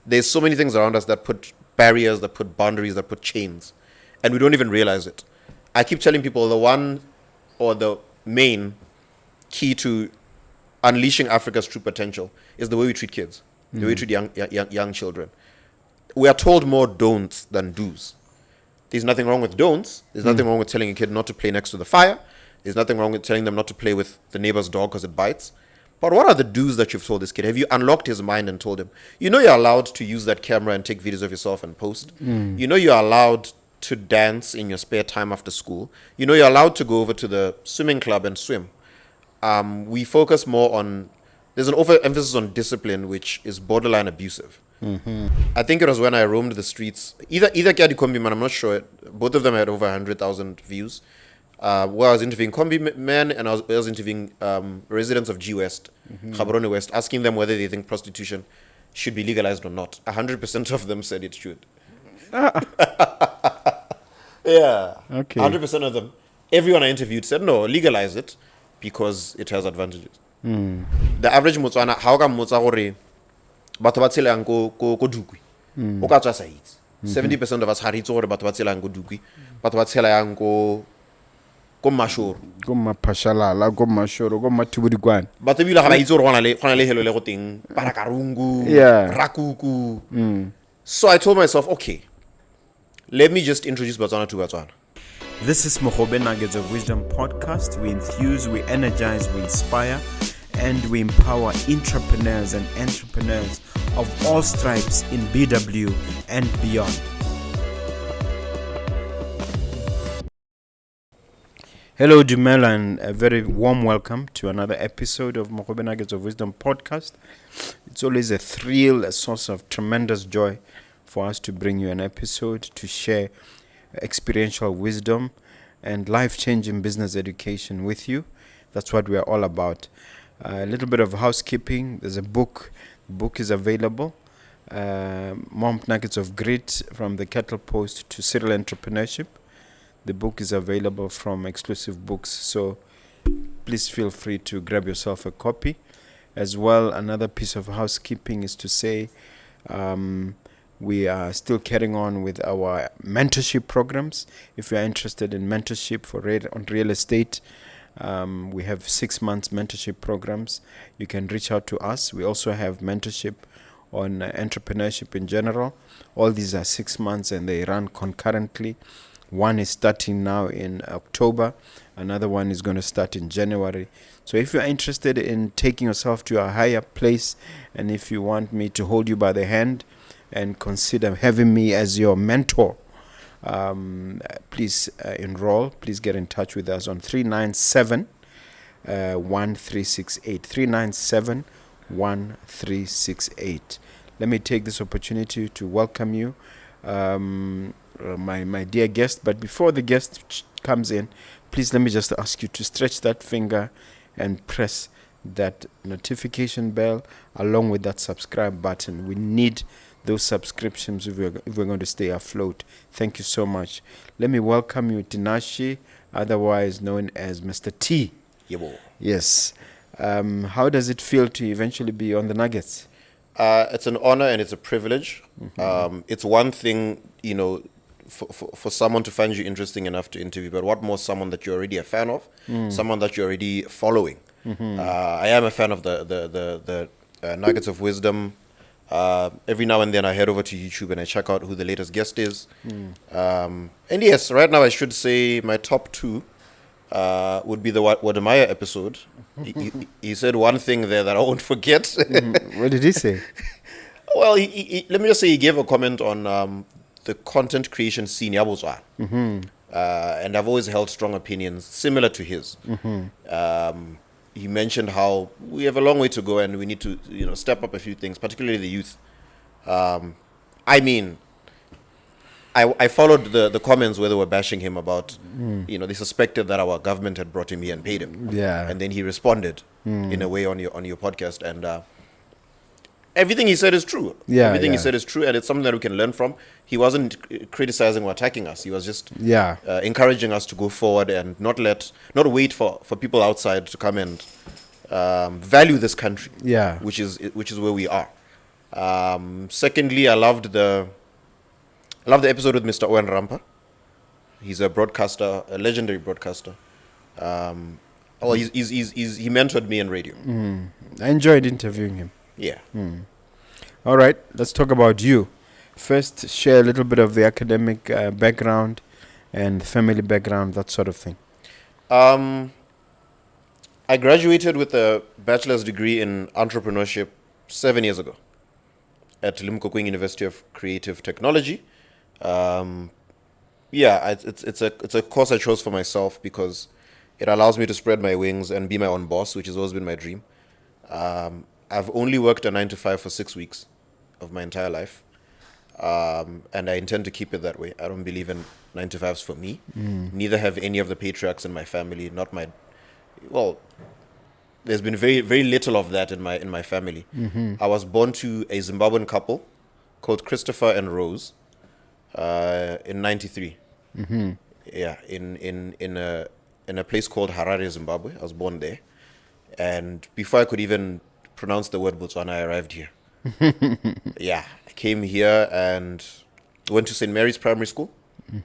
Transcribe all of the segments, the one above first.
there's so many things around us that put barriers, that put boundaries, that put chains, and we don't even realize it. I keep telling people the one or the main key to unleashing Africa's true potential is the way we treat kids, the way we treat young children. We are told more don'ts than do's. There's nothing wrong with don'ts. There's nothing wrong with telling a kid not to play next to the fire. There's nothing wrong with telling them not to play with the neighbor's dog because it bites. But what are the do's that you've told this kid? Have you unlocked his mind and told him, you know, you're allowed to use that camera and take videos of yourself and post? You know, you're allowed to dance in your spare time after school. You know, you're allowed to go over to the swimming club and swim. We focus more on, there's an overemphasis on discipline, which is borderline abusive. I think it was when I roamed the streets, either Kiadi Kombi Man, I'm not sure. Both of them had over 100,000 views. Where I was interviewing Kombi Men and I was interviewing residents of G West, Gaborone West, asking them whether they think prostitution should be legalized or not. 100% of them said it should. Yeah. Okay. 100% of them. Everyone I interviewed said, no, legalize it because it has advantages. The average Motswana, how come Motswana batho ba tshelang ko dukwi o ka tswa sa itse 70% of us ha re itse gore batho ba tshelang ko dukwi batho ba tshelang ko mashoro go mapashalala go mashoro go mathubudikwane batho bila ga ba itse gore gona le helo le go teng parakarungu rakuku So I told myself, okay, let me just introduce Botswana to Botswana. This is Mogobe Nuggets of Wisdom podcast. We infuse, we energize, we inspire, and we empower entrepreneurs and entrepreneurs of all stripes in BW and beyond. Hello, Dumela, and a very warm welcome to another episode of Mogobe Nuggets of Wisdom podcast. It's always a thrill, a source of tremendous joy for us to bring you an episode to share experiential wisdom and life-changing business education with you. That's what we are all about. A little bit of housekeeping. There's a book. The book is available. Nuggets of Grit, from the Kettle Post to Serial Entrepreneurship. The book is available from Exclusive Books, so please feel free to grab yourself a copy. As well, another piece of housekeeping is to say we are still carrying on with our mentorship programs. If you are interested in mentorship on real estate, we have 6 months mentorship programs. You can reach out to us. We also have mentorship on entrepreneurship in general. All these are 6 months and they run concurrently. One is starting now in October. Another one is going to start in January. So if you're interested in taking yourself to a higher place, and if you want me to hold you by the hand and consider having me as your mentor, please enroll. Please get in touch with us on 397 1368. 397 1368. Let me take this opportunity to welcome you, my dear guest. But before the guest comes in, please let me just ask you to stretch that finger and press that notification bell along with that subscribe button. We need those subscriptions if we're going to stay afloat. Thank you so much. Let me welcome you, Tinashe, otherwise known as Mr. T. Yes. How does it feel to eventually be on the Nuggets? It's an honor and it's a privilege. It's one thing, for someone to find you interesting enough to interview, but what more someone that you're already a fan of, someone that you're already following. I am a fan of the Nuggets of Wisdom. Every now and then I head over to YouTube and I check out who the latest guest is. And yes, right now I should say my top two would be the Wadamaya episode. He said one thing there that I won't forget. What did he say? Well, let me just say he gave a comment on the content creation scene in Botswana. And I've always held strong opinions similar to his. He mentioned how we have a long way to go and we need to, step up a few things, particularly the youth. I followed the comments where they were bashing him about, they suspected that our government had brought him here and paid him. Yeah. And then he responded in a way on your podcast. And everything he said is true. Yeah, everything he said is true, and it's something that we can learn from. He wasn't criticizing or attacking us. He was just encouraging us to go forward and not wait for people outside to come and value this country. Yeah, which is where we are. Secondly, I loved the episode with Mr. Owen Rampa. He's a broadcaster, a legendary broadcaster. He mentored me in radio. I enjoyed interviewing him. Yeah. All right, let's talk about you. First, share a little bit of the academic background and family background, that sort of thing. I graduated with a bachelor's degree in entrepreneurship 7 years ago at Limpopo University of Creative Technology. It's a course I chose for myself because it allows me to spread my wings and be my own boss, which has always been my dream. I've only worked a 9 to 5 for 6 weeks of my entire life, and I intend to keep it that way. I don't believe in 9 to 5s for me. Neither have any of the patriarchs in my family. There's been very, very little of that in my family. I was born to a Zimbabwean couple called Christopher and Rose in '93. Yeah, in a place called Harare, Zimbabwe. I was born there, and before I could even pronounce the word Botswana, I arrived here. Yeah, I came here and went to St. Mary's Primary School.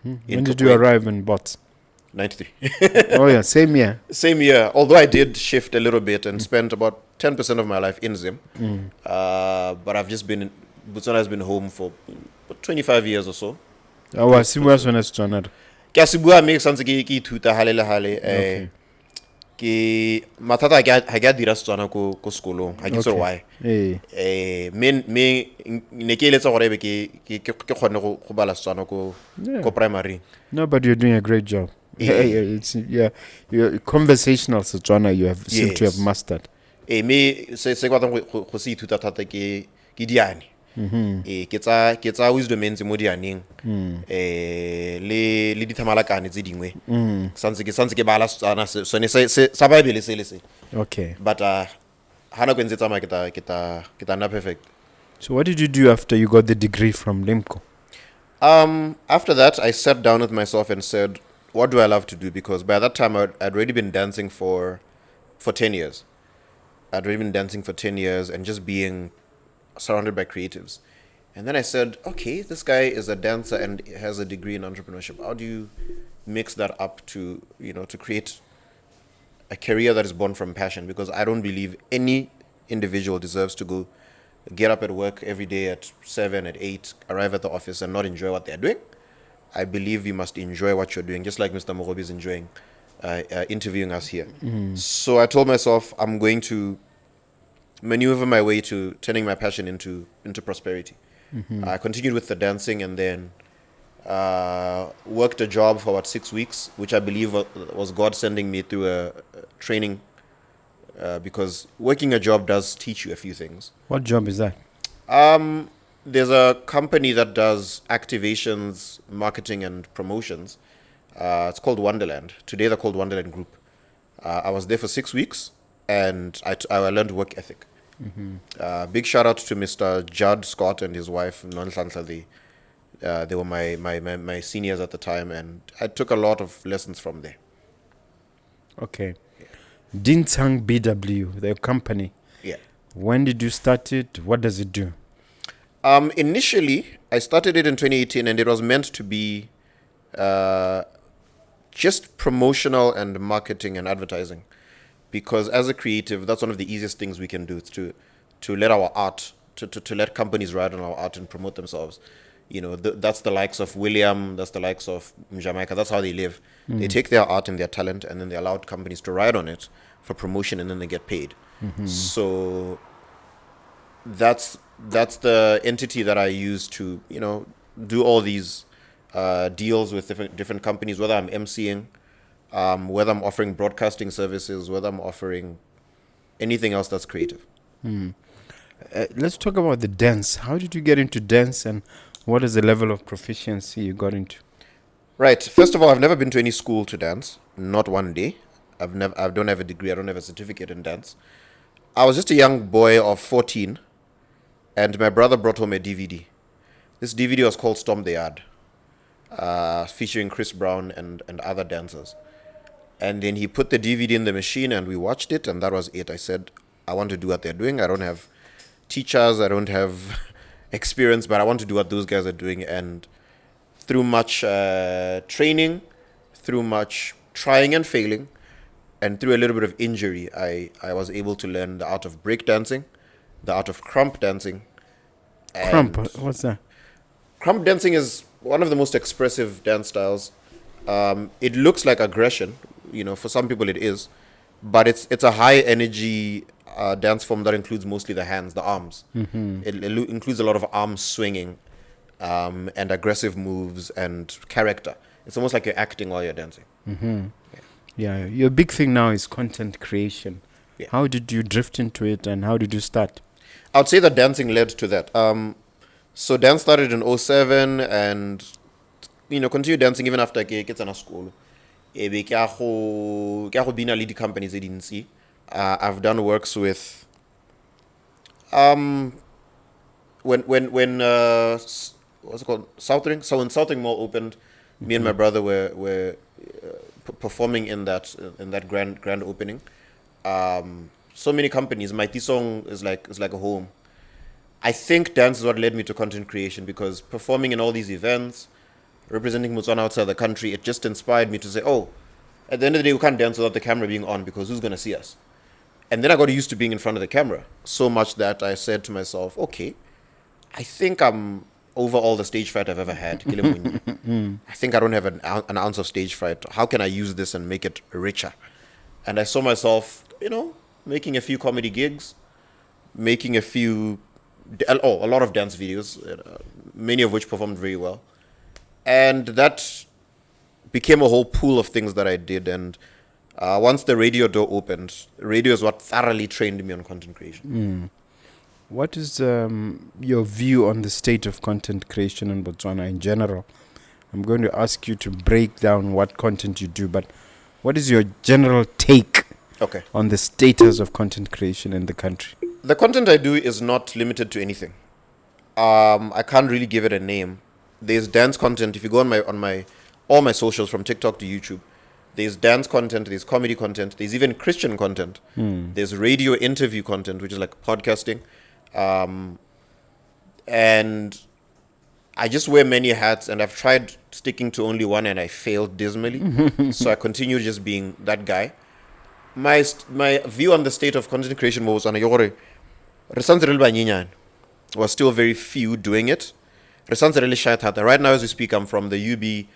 When did you arrive in Bots? 93. Oh yeah, same year. Same year, although I did shift a little bit and spent about 10% of my life in Zim. But I've just been, Botswana has been home for 25 years or so. Oh, see where's when it's done. Ke a se bua mme santse ke ithuta hale le hale ke mathata ha ke a dira Setswana ko sekolong ha ke itse why me ne ke eletsa gore ke kgone go bala Setswana ko primary. No, but you're doing a great job. Your conversational Setswana you have seem to have mastered. Me se kwatang go se ithuta thata ke diane. Ke tsa wisdom entse mo dianeng le dithamalakane tse dingwe santse ke bala Setswana sone sa Bible se le se. Okay, but hana go ntse tsamaya ke ta na perfect. so what did you do after you got the degree from Limco? After that, I sat down with myself and said, what do I love to do? Because by that time I'd already been dancing for 10 years. I'd already been dancing for 10 years and just being surrounded by creatives. And then I said, okay, this guy is a dancer and has a degree in entrepreneurship. How do you mix that up to create a career that is born from passion? Because I don't believe any individual deserves to get up at work every day at 7, at 8, arrive at the office and not enjoy what they're doing. I believe you must enjoy what you're doing, just like Mr. Mogobe is enjoying interviewing us here. So I told myself I'm going to maneuver my way to turning my passion into prosperity. I continued with the dancing and then worked a job for about 6 weeks, which I believe was God sending me through a training, because working a job does teach you a few things. What job is that? There's a company that does activations, marketing, and promotions. It's called Wonderland. Today they're called Wonderland Group. I was there for 6 weeks, and I learned work ethic. Big shout out to Mr. Judd Scott and his wife Nonhlanhla. They were my seniors at the time, and I took a lot of lessons from there. Okay. Dinsang BW, the company. Yeah. When did you start it? What does it do? Initially, I started it in 2018, and it was meant to be just promotional and marketing and advertising. Because as a creative, that's one of the easiest things we can do, is to let our art, to let companies ride on our art and promote themselves. That's the likes of William, that's the likes of Jamaica, that's how they live. They take their art and their talent, and then they allow companies to ride on it for promotion, and then they get paid. So that's the entity that I use to, do all these deals with different companies, whether I'm emceeing, whether I'm offering broadcasting services, whether I'm offering anything else that's creative. Let's talk about the dance. How did you get into dance, and what is the level of proficiency you got into? Right. First of all, I've never been to any school to dance. Not one day. I don't have a degree. I don't have a certificate in dance. I was just a young boy of 14, and my brother brought home a DVD. This DVD was called Storm the Yard, featuring Chris Brown and other dancers. And then he put the DVD in the machine, and we watched it, and that was it. I said, I want to do what they're doing. I don't have teachers. I don't have experience, but I want to do what those guys are doing. And through much training, through much trying and failing, and through a little bit of injury, I was able to learn the art of breakdancing, the art of crump dancing. Crump, what's that? Crump dancing is one of the most expressive dance styles. It looks like aggression, for some people it is, but it's a high energy dance form that includes mostly the hands, the arms. It includes a lot of arm swinging and aggressive moves and character. It's almost like you're acting while you're dancing. Yeah, your big thing now is content creation. Yeah. How did you drift into it and how did you start? I would say that dancing led to that. So dance started in '07 and continued dancing even after ke tsena school. Ebe ke a go bina le di companies tse dintsi. I've done works with when what's it called, Southring. So when Southring Mall opened, me and my brother were performing in that grand opening. So many companies. My song is like a home. I think dance is what led me to content creation, because performing in all these events, representing Botswana outside the country, it just inspired me to say, oh, at the end of the day, we can't dance without the camera being on, because who's going to see us? And then I got used to being in front of the camera so much that I said to myself, okay, I think I'm over all the stage fright I've ever had. I think I don't have an ounce of stage fright. How can I use this and make it richer? And I saw myself, making a few comedy gigs, making a lot of dance videos, many of which performed very well. And that became a whole pool of things that I did. And once the radio door opened, radio is what thoroughly trained me on content creation. What is your view on the state of content creation in Botswana in general? I'm going to ask you to break down what content you do, but what is your general take on the status of content creation in the country? The content I do is not limited to anything. I can't really give it a name. There's dance content. If you go on all my socials from TikTok to YouTube, there's dance content, there's comedy content, there's even Christian content. There's radio interview content, which is like podcasting. And I just wear many hats, and I've tried sticking to only one, and I failed dismally. So I continue just being that guy. My view on the state of content creation was on was still very few doing it. Right now, as we speak, I'm from the UB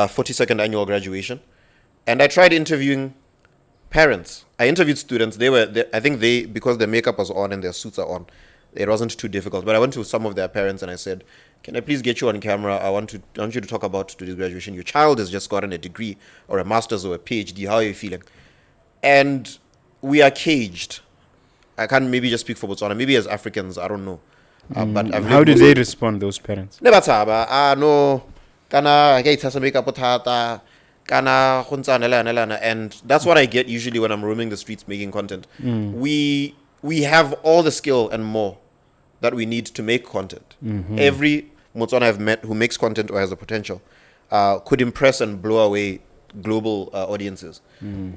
42nd annual graduation, and I tried interviewing parents. I interviewed students. I think because their makeup was on and their suits are on, it wasn't too difficult. But I went to some of their parents and I said, "Can I please get you on camera? I want you to talk about today's graduation. Your child has just gotten a degree or a master's or a PhD. How are you feeling?" And we are caged. I can't maybe just speak for Botswana. Maybe as Africans, I don't know. But how do they respond, those parents? No, kana makeup kana and that's what I get usually when I'm roaming the streets making content. We have all the skill and more that we need to make content. Every Botswana I've met who makes content or has the potential could impress and blow away global audiences.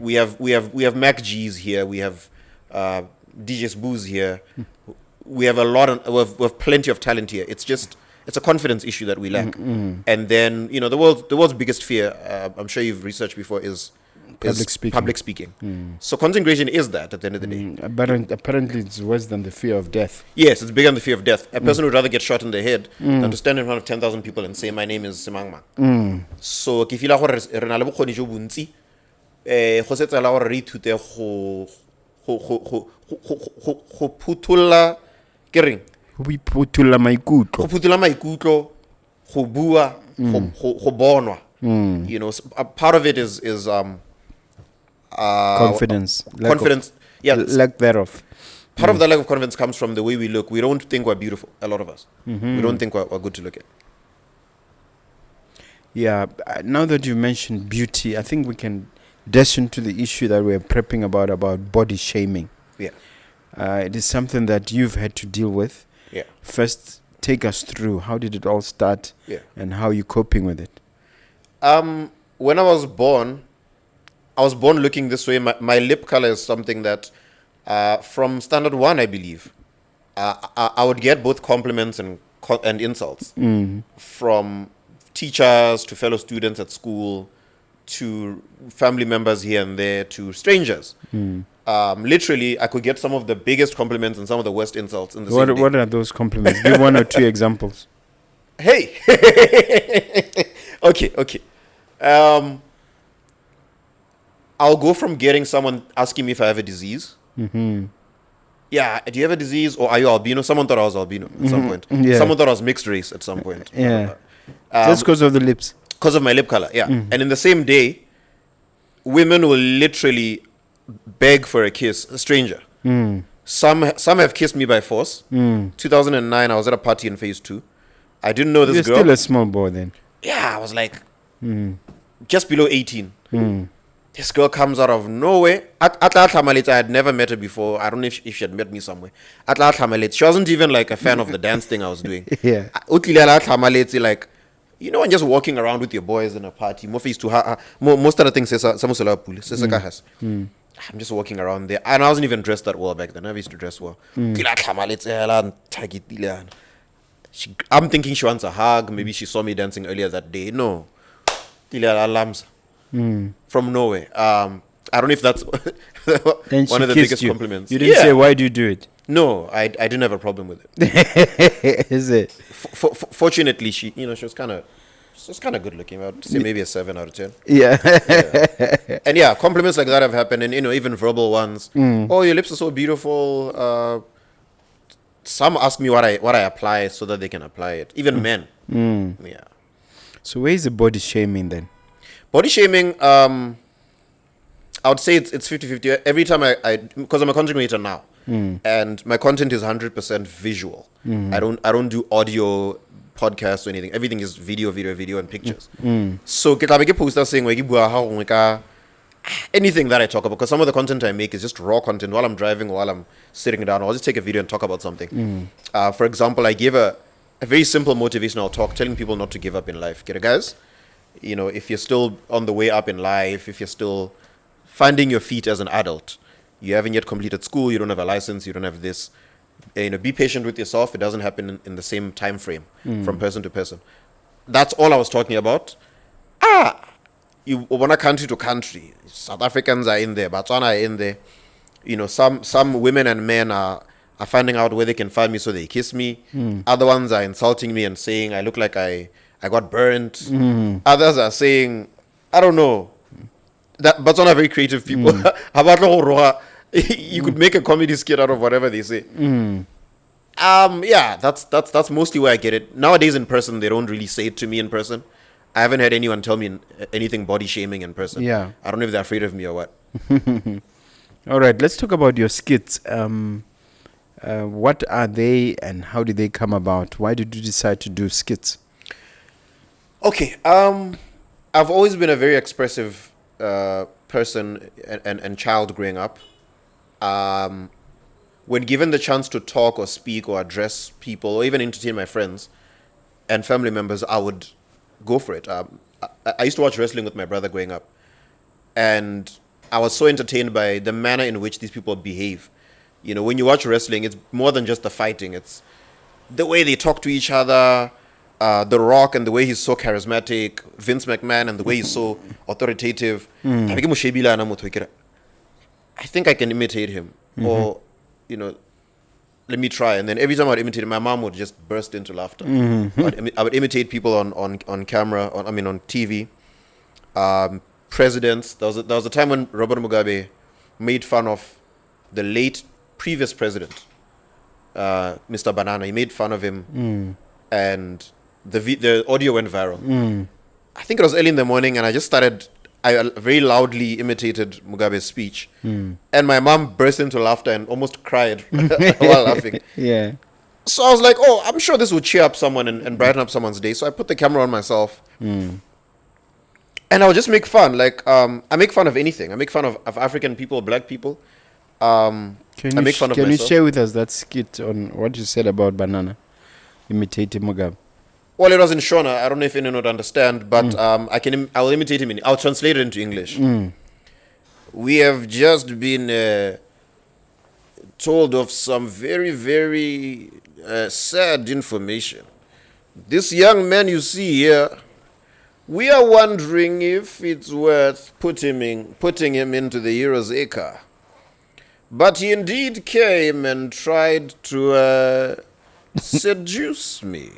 We have Mac G's here. We have DJ Booz here. We have we have plenty of talent here. It's a confidence issue that we lack. And then the world's biggest fear, I'm sure you've researched before, is public speaking. So content creation is that at the end of the day. But apparently it's worse than the fear of death. Yes, it's bigger than the fear of death. A person would rather get shot in the head than to stand in front of 10,000 people and say, "My name is Semangma." So ke feel gore re na le bokgoni jo bontsi go setsa la gore re ithute go phuthulla ke reng Go phuthulla maikutlo, go bua, go bonwa. A part of it is confidence. Confidence. Lack thereof. Part of the lack of confidence comes from the way we look. We don't think we're beautiful, a lot of us. We don't think we're good to look at. Yeah, now that you mentioned beauty, I think we can dash into the issue that we're prepping about body shaming. Yeah. It is something that you've had to deal with. Yeah. First, take us through. How did it all start? Yeah. And how are you coping with it? When I was born looking this way. My lip color is something that from standard 1, I believe, I would get both compliments and insults from teachers to fellow students at school to family members here and there to strangers. Literally, I could get some of the biggest compliments and some of the worst insults in the same day. What are those compliments? Give one or two examples. Hey! Okay. I'll go from getting someone asking me if I have a disease. Yeah, do you have a disease or are you albino? Someone thought I was albino at some point. Yeah. Someone thought I was mixed race at some point. Yeah. Just because of the lips. Because of my lip color, yeah. And in the same day, women will literally beg for a kiss, a stranger. Some have kissed me by force. 2009, I was at a party in phase 2. I didn't know this You're girl. still a small boy then. Yeah, I was like just below 18. This girl comes out of nowhere. I had never met her before. I don't know if she had met me somewhere. She wasn't even like a fan of the dance thing I was doing. Yeah. Like, you know, when just walking around with your boys in a party, most of the things I'm just walking around there. And I wasn't even dressed that well back then. I used to dress well. I'm thinking she wants a hug. Maybe she saw me dancing earlier that day. No. From nowhere. I don't know if that's Then one she of the kissed biggest you. compliments. You didn't say, why do you do it? No, I didn't have a problem with it. Is it? Fortunately, she was kind of good looking. I would say maybe a 7 out of 10. Yeah. And yeah, compliments like that have happened, and even verbal ones. Oh, your lips are so beautiful. Some ask me what I apply so that they can apply it. Even men. Yeah. So where is the body shaming then? Body shaming, I would say it's 50-50. Every time because I'm a content creator now, and my content is 100% visual. I don't do audio podcasts or anything. Everything is video, and pictures. So I get posters saying anything that I talk about, because some of the content I make is just raw content while I'm driving, while I'm sitting down. I'll just take a video and talk about something. For example, I gave a very simple motivational talk telling people not to give up in life. Get it, guys? If you're still on the way up in life, if you're still finding your feet as an adult, you haven't yet completed school, you don't have a license, you don't have this, be patient with yourself. It doesn't happen in the same time frame from person to person. That's all I was talking about. You want country to country. South Africans are in there, Botswana are in there. Some women and men are finding out where they can find me, so they kiss me. Other ones are insulting me and saying I look like I got burnt. Others are saying, I don't know. That Botswana are very creative people. You could make a comedy skit out of whatever they say. Yeah, that's mostly where I get it. Nowadays in person, they don't really say it to me in person. I haven't had anyone tell me anything body shaming in person. Yeah. I don't know if they're afraid of me or what. All right, let's talk about your skits. What are they and how did they come about? Why did you decide to do skits? Okay. I've always been a very expressive person and child growing up. When given the chance to talk or speak or address people or even entertain my friends and family members, I would go for it. I used to watch wrestling with my brother growing up, and I was so entertained by the manner in which these people behave. When you watch wrestling, it's more than just the fighting. It's the way they talk to each other. The Rock and the way he's so charismatic, Vince McMahon and the way he's so authoritative. I think I can imitate him. Or, let me try. And then every time I'd imitate him, my mom would just burst into laughter. I would imitate people on camera, on TV. Presidents. There was a time when Robert Mogobe made fun of the late previous president, Mr. Banana. He made fun of him. And the audio went viral. I think it was early in the morning, and I very loudly imitated Mugabe's speech. And my mom burst into laughter and almost cried while laughing. Yeah. So I was like, oh, I'm sure this would cheer up someone and brighten up someone's day. So I put the camera on myself. And I would just make fun. I make fun of anything. I make fun of African people, black people. I make fun of myself. Can you share with us that skit on what you said about Banana? Imitating Mugabe. Well, it was in Shona. I don't know if anyone would understand, but I will imitate him. I'll translate it into English. We have just been told of some very, very sad information. This young man you see here, we are wondering if it's worth putting him into the Hero's Acre. But he indeed came and tried to seduce me.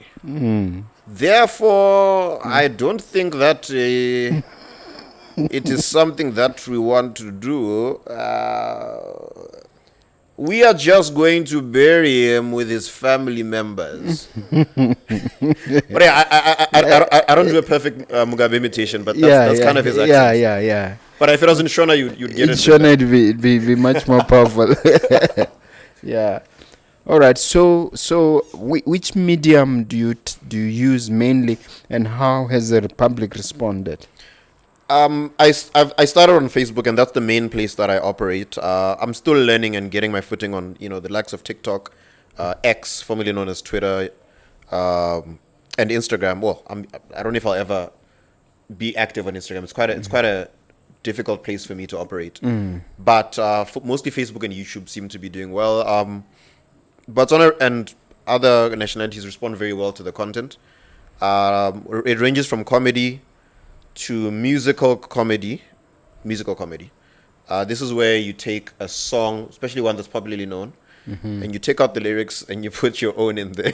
Therefore, I don't think that it is something that we want to do. We are just going to bury him with his family members. But I don't do a perfect Mugabe imitation, but that's kind of his accent. Yeah. But if it was in Shona, you'd get In it. Shona, it'd be much more powerful. Yeah. All right. So which medium do you use mainly, and how has the public responded? I started on Facebook, and that's the main place that I operate. I'm still learning and getting my footing on the likes of TikTok, X, formerly known as Twitter, and Instagram. Well, I don't know if I'll ever be active on Instagram. It's quite a difficult place for me to operate. But mostly Facebook and YouTube seem to be doing well. Botswana and other nationalities respond very well to the content. It ranges from comedy to musical comedy. This is where you take a song, especially one that's popularly known, and you take out the lyrics and you put your own in there.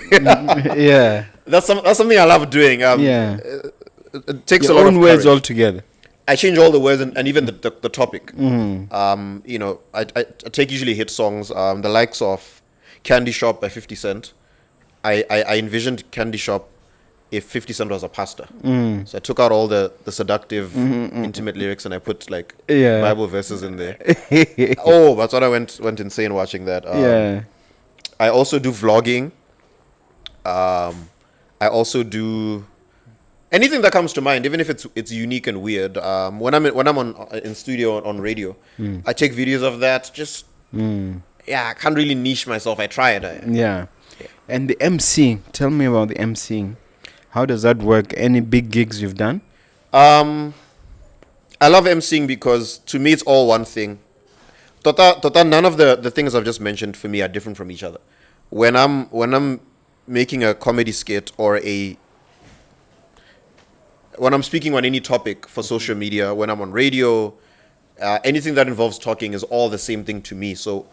Yeah. That's something I love doing. It takes Your a lot own of words courage. altogether. I change all the words and even the topic. I take usually hit songs, the likes of Candy Shop by 50 Cent. I envisioned Candy Shop if 50 Cent was a pastor. So I took out all the seductive, intimate lyrics and I put Bible verses in there. Oh, that's what I went insane watching that. I also do vlogging. I also do anything that comes to mind, even if it's unique and weird. When I'm in studio on radio, I take videos of that. Just I can't really niche myself. I try it. And the emceeing. Tell me about the emceeing. How does that work? Any big gigs you've done? I love emceeing because to me it's all one thing. Tota, none of the things I've just mentioned for me are different from each other. When I'm making a comedy skit or when I'm speaking on any topic for social media, when I'm on radio, anything that involves talking is all the same thing to me. So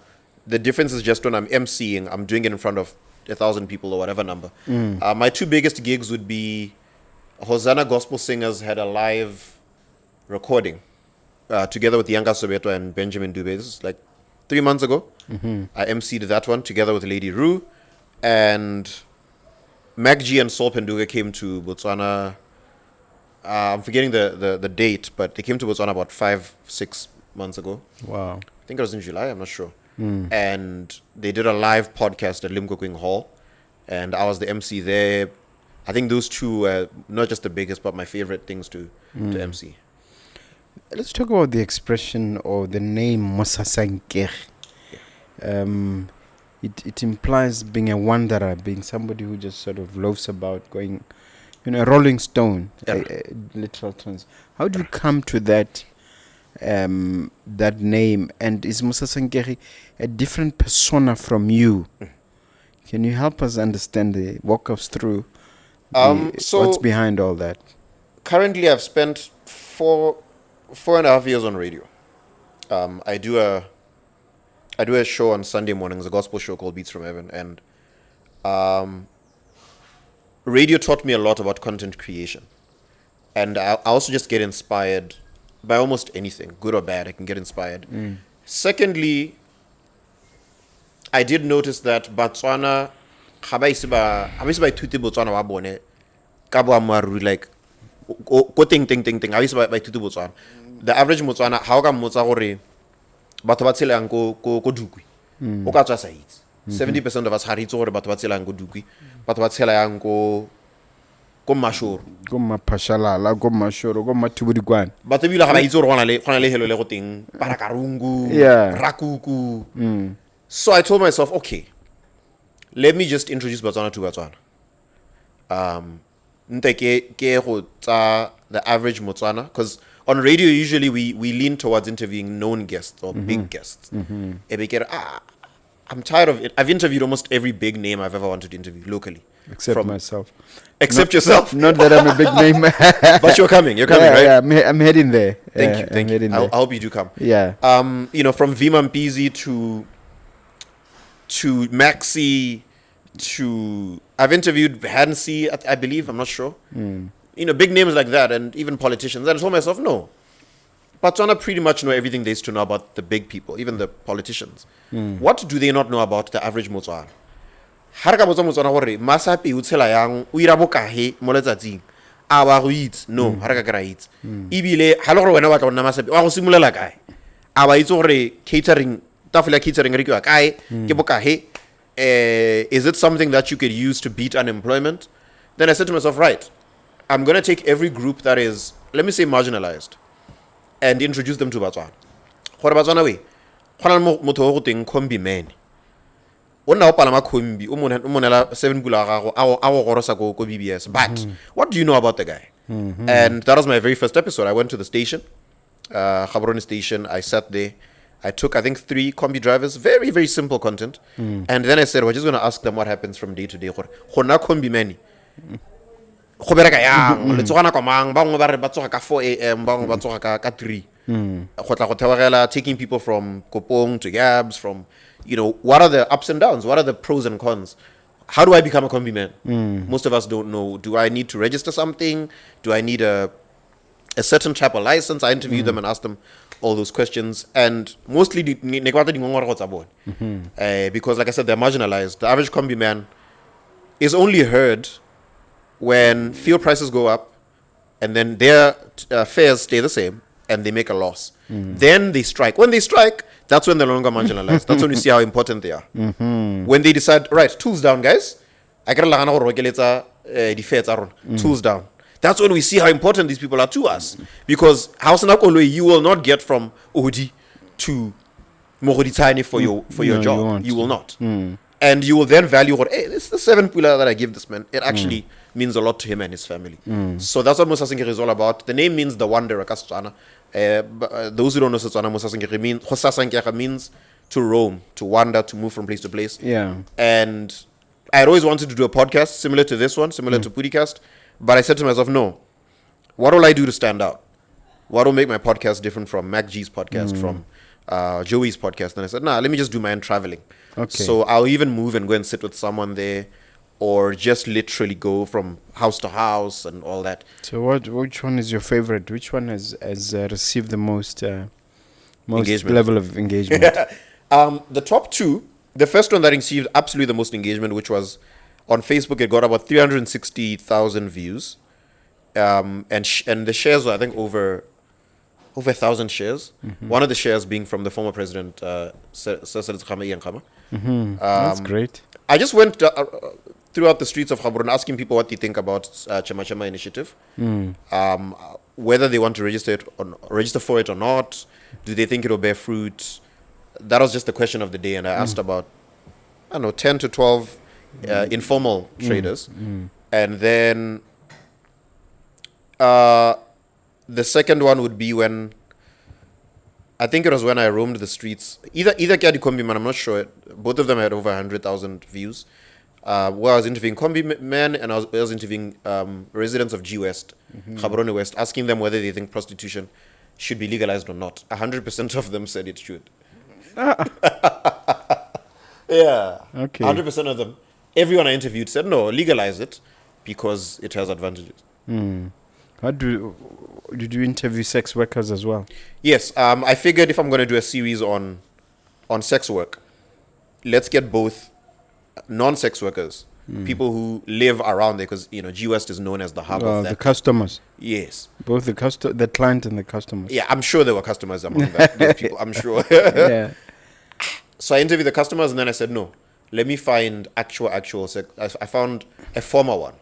the difference is just when I'm emceeing, I'm doing it in front of 1,000 people or whatever number. My two biggest gigs would be Hosanna Gospel Singers had a live recording together with Yanga Sobeto and Benjamin Dube. This is like 3 months ago. I emceed that one together with Lady Roo, and Mac G and Sol Penduga came to Botswana. I'm forgetting the date, but they came to Botswana about 5-6 months ago. Wow. I think it was in July, I'm not sure. And they did a live podcast at Limkokwing Hall, and I was the MC there. I think those two were not just the biggest, but my favorite things to MC. Let's talk about the expression or the name Mosasankere. It implies being a wanderer, being somebody who just sort of loafs about, going, a rolling stone, literal terms. How do you come to that name? And is Mosasankere a different persona from you? Can you help us understand, walk us through what's behind all that? Currently, I've spent 4.5 years on radio. I do a show on Sunday mornings, a gospel show called Beats from Heaven, and radio taught me a lot about content creation. And I also just get inspired by almost anything, good or bad. I can get inspired. Secondly, I did notice that Botswana, Botswana wa bone ka boammaaruri, like ko ting ha ise ba ithute Botswana. The average Motswana ha o ka mmotsa gore batho ba tshelang ko Dukwi o ka tswa sa itse 70% of us ha re itse gore batho ba tshelang ko Dukwi, batho ba tshela yang ko Mashoro, go Mapashalala, go Mashoro, go Matubudikwan. batho ebile ga ba itse gore go na le helo le go teng Parakarungu, Rakuku. So I told myself, okay, let me just introduce Botswana to Botswana. The average Motswana, because on radio usually we lean towards interviewing known guests or big guests. I'm tired of it. I've interviewed almost every big name I've ever wanted to interview locally. Except myself. Except yourself. Not that I'm a big name. But you're coming, right? Yeah, I'm heading there. Thank you. I hope you do come. Yeah. From Vima Mpizi to Maxi to... I've interviewed Hansi, I believe, I'm not sure. Big names like that, and even politicians. And I told myself, no. Botswana pretty much know everything there is to know about the big people, even the politicians. What do they not know about the average Motswana? Haraka Motswana gore masapi o tshela yang o ira bokahe mo letsatsing a ba go itse no haraka ka ra itse ibile ha le gore wena ba tla nna masapi wa go simulela kae a ba itse gore catering tafela catering re ke kae ke bokahe is it something that you could use to beat unemployment? Then I said to myself, right, I'm going to take every group that is, let me say, marginalized and introduce them to Botswana. Gore Botswana we khona motho go teng kombi man o nna o palama kombi o monela 7 pula gago a go gorosa go BBS, but what do you know about the guy? And that was my very first episode. I went to the station, Gaborone station. I sat there. I took, I think, 3 combi drivers, very, very simple content. And then I said, we're just going to ask them what happens from day to day. Khona kombi mani go bereka yang le tsogana kwa mang bangwe ba re ba tsoga ka 4 a.m. bangwe ba tsoga ka 3 go tla go thewagela, taking people from Kopong to Gabs, from what are the ups and downs, what are the pros and cons, how do I become a combi man? Most of us don't know. Do I need to register something? Do I need a certain type of license? I interviewed them and asked them all those questions, and mostly because like I said, they're marginalized. The average combi man is only heard when fuel prices go up and then their fares stay the same and they make a loss. Then they strike. When they strike, that's when they're no longer marginalized. That's when we see how important they are. When they decide, right, tools down, guys. Tools down. That's when we see how important these people are to us. Because you will not get from Ohudi to Mogoditani for your job. You will not. And you will then value, hey, it's the 7 pula that I give this man. It actually means a lot to him and his family. So that's what Mosasingi is all about. The name means the wanderer, Kastswana. Those who don't know Setswana, Mosasingi means to roam, to wander, to move from place to place. Yeah. And I had always wanted to do a podcast similar to this one, similar to Pudicast. But I said to myself, no, what will I do to stand out? What will make my podcast different from Mac G's podcast, from Joey's podcast? And I said, let me just do my own traveling. Okay. So I'll even move and go and sit with someone there, or just literally go from house to house and all that. So which one is your favorite? Which one has received the most level of engagement? The top 2, the first one that received absolutely the most engagement, which was on Facebook, it got about 360,000 views. And the shares were, I think, over 1,000 shares. One of the shares being from the former president, That's great. I just went throughout the streets of Gaborone asking people what they think about Chema Chema initiative, whether they want to register for it or not. Do they think it will bear fruit? That was just the question of the day, and I asked about 10 to 12 informal traders, and then the second one would be when I think it was when I roamed the streets. Either Kiadi Kombi Man, I'm not sure. Both of them had over 100,000 views. Where I was interviewing Kombi Men and I was interviewing residents of G West, Gaborone West, asking them whether they think prostitution should be legalized or not. 100% of them said it should. Yeah. Okay. 100% of them. Everyone I interviewed said, no, legalize it because it has advantages. Did you interview sex workers as well? Yes. I figured if I'm going to do a series on sex work, let's get both non-sex workers, people who live around there, because G West is known as the hub of that. The customers. Yes. Both the client and the customers. Yeah, I'm sure there were customers among those people. I'm sure. Yeah. So I interviewed the customers, and then I said, no, let me find actual sex. I found a former one.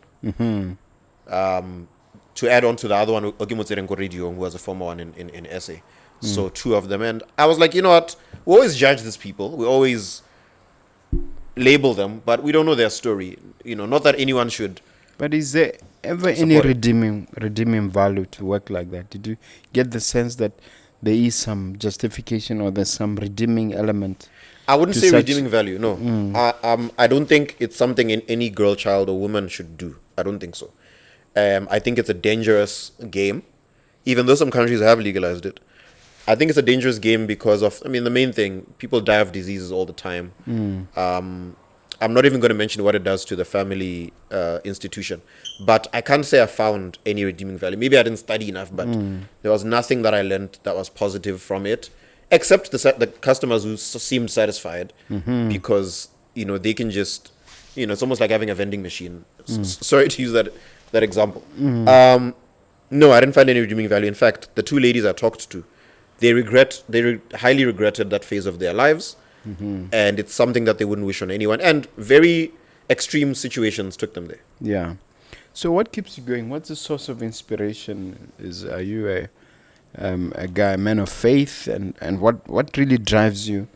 To add on to the other one, Ogimotserenko Radio, who was a former one in SA. So 2 of them. And I was like, you know what? We always judge these people. We always label them, but we don't know their story. Not that anyone should. But is there ever any redeeming value to work like that? Did you get the sense that there is some justification or there's some redeeming element I wouldn't to say such- redeeming value. No, I don't think it's something any girl child or woman should do. I don't think so. I think it's a dangerous game, even though some countries have legalized it. I think it's a dangerous game because of, I mean, the main thing, people die of diseases all the time. I'm not even going to mention what it does to the family institution, but I can't say I found any redeeming value. Maybe I didn't study enough, but there was nothing that I learned that was positive from it, except the customers who seemed satisfied because, you know, they can just, you know, it's almost like having a vending machine. Sorry to use that example. No, I didn't find any redeeming value. In fact, the two ladies I talked to, they highly regretted that phase of their lives, and it's something that they wouldn't wish on anyone. And very extreme situations took them there. Yeah. So what keeps you going? What's the source of inspiration? Are you a guy, a man of faith, and what really drives you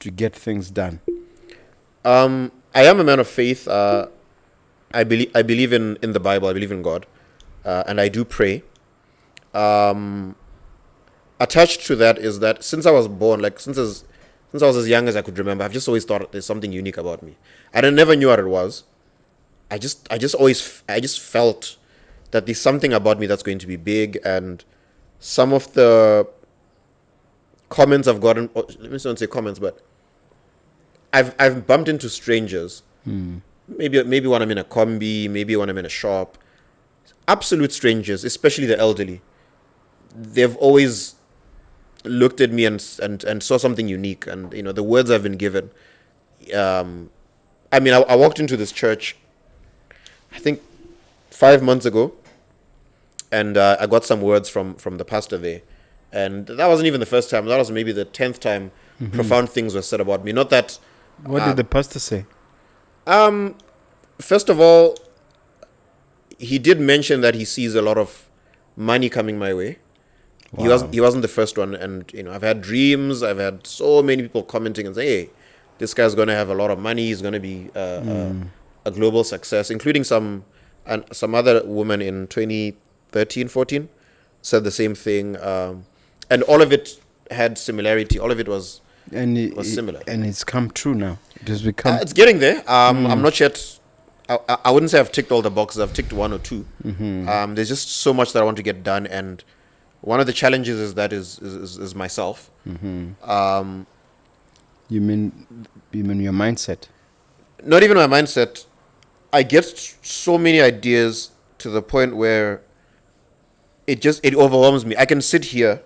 to get things done? I am a man of faith. I believe in the Bible. I believe in God, and I do pray. Attached to that is that since I was born, like since I was as young as I could remember, I've just always thought there's something unique about me, and I never knew what it was. I just felt that there's something about me that's going to be big, and some of the comments I've gotten, or let me not say comments, but I've bumped into strangers. Maybe when I'm in a combi, maybe when I'm in a shop, absolute strangers, especially the elderly. They've always looked at me and saw something unique, and you know the words I've been given. I mean, I walked into this church, I think 5 months ago, and I got some words from the pastor there, and that wasn't even the first time. That was maybe the 10th time profound things were said about me. Not that. What did the pastor say? First of all, he did mention that he sees a lot of money coming my way. Wow. He wasn't the first one, and you know I've had dreams. I've had so many people commenting and saying, "Hey, this guy's going to have a lot of money. He's going to be a global success," including some other woman in 2013, 14 said the same thing, and all of it had similarity. All of it was similar, and it's come true now. It has become. It's getting there. I'm not yet. I wouldn't say I've ticked all the boxes. I've ticked one or two. There's just so much that I want to get done, and one of the challenges is myself. You mean your mindset? Not even my mindset. I get so many ideas to the point where it overwhelms me. I can sit here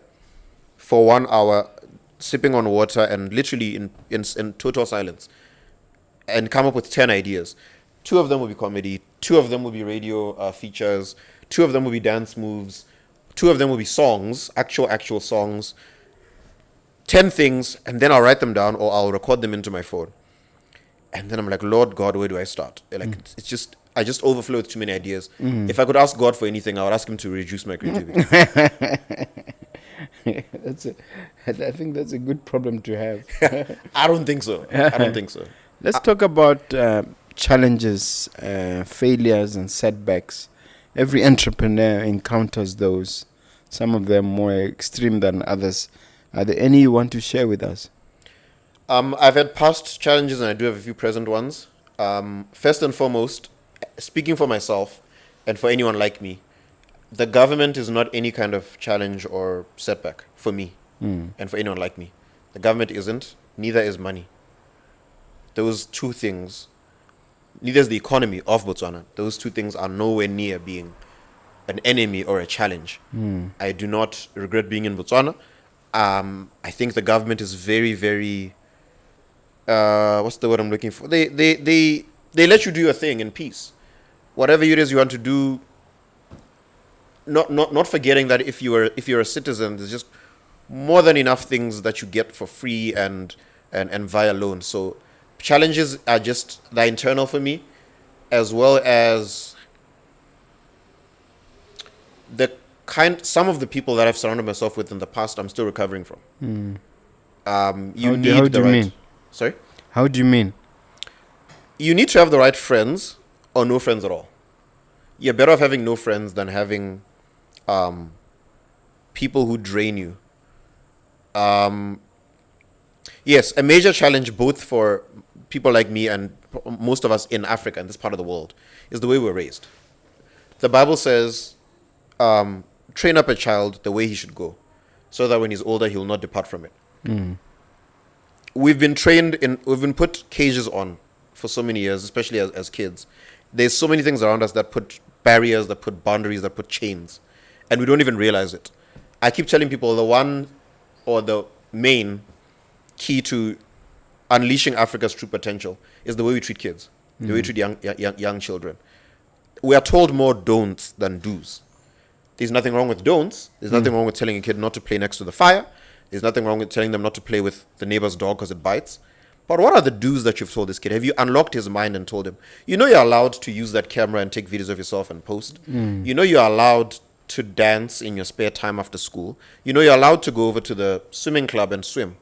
for 1 hour sipping on water and literally in total silence and come up with 10 ideas. 2 of them will be comedy, 2 of them will be radio features, 2 of them will be dance moves, 2 of them will be songs, actual songs. 10 things, and then I'll write them down or I'll record them into my phone. And then I'm like, Lord God, where do I start? Like it's just I just overflow with too many ideas. If I could ask God for anything, I would ask him to reduce my creativity. I think that's a good problem to have. I don't think so. Let's talk about challenges, failures, and setbacks. Every entrepreneur encounters those. Some of them more extreme than others. Are there any you want to share with us? I've had past challenges and I do have a few present ones. First and foremost, speaking for myself and for anyone like me, the government is not any kind of challenge or setback for me and for anyone like me. The government isn't, neither is money. Those 2 things, neither is the economy of Botswana. Those 2 things are nowhere near being an enemy or a challenge. I do not regret being in Botswana. I think the government is very, very what's the word I'm looking for? They let you do your thing in peace. Whatever it is you want to do, not forgetting that if you're a citizen, there's just more than enough things that you get for free and via loan. So challenges are just the internal for me, as well as some of the people that I've surrounded myself with in the past, I'm still recovering from. How do you mean? Sorry? How do you mean? You need to have the right friends or no friends at all. You're better off having no friends than having people who drain you. Yes, a major challenge both for people like me and most of us in Africa, in this part of the world, is the way we're raised. The Bible says, train up a child the way he should go, so that when he's older, he will not depart from it. We've been put cages on for so many years, especially as kids. There's so many things around us that put barriers, that put boundaries, that put chains, and we don't even realize it. I keep telling people the one or the main key to unleashing Africa's true potential is the way we treat kids, the way we treat young children. We are told more don'ts than do's. There's nothing wrong with don'ts. There's nothing wrong with telling a kid not to play next to the fire. There's nothing wrong with telling them not to play with the neighbor's dog because it bites. But what are the do's that you've told this kid? Have you unlocked his mind and told him, you're allowed to use that camera and take videos of yourself and post? You're allowed to dance in your spare time after school. You're allowed to go over to the swimming club and swim.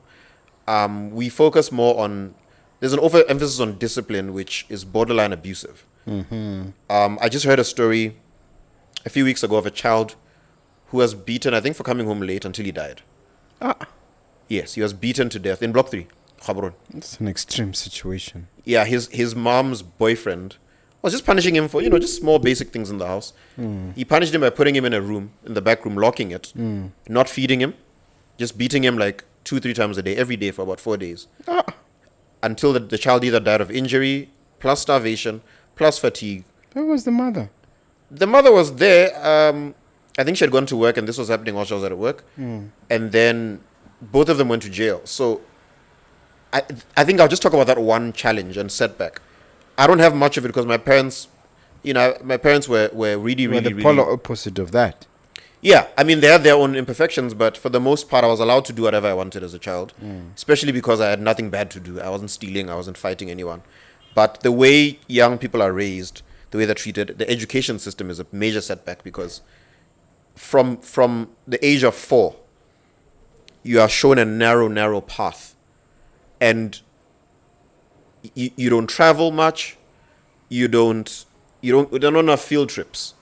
We focus more on, there's an overemphasis on discipline, which is borderline abusive. I just heard a story a few weeks ago of a child who was beaten, I think, for coming home late until he died. Yes, he was beaten to death in Block 3, Gaborone. It's an extreme situation. Yeah, his mom's boyfriend was just punishing him for, just small basic things in the house. He punished him by putting him in a room, in the back room, locking it, not feeding him, just beating him like 2-3 times a day, every day for about 4 days. Until the child either died of injury, plus starvation, plus fatigue. Where was the mother? The mother was there. I think she had gone to work, and this was happening while she was at work. And then both of them went to jail. So I think I'll just talk about that one challenge and setback. I don't have much of it because my parents, were really, really, the polar opposite of that. Yeah, I mean, they had their own imperfections, but for the most part, I was allowed to do whatever I wanted as a child, especially because I had nothing bad to do. I wasn't stealing, I wasn't fighting anyone. But the way young people are raised, the way they're treated, the education system is a major setback because from the age of 4, you are shown a narrow path. And you don't travel much. You don't on enough field trips.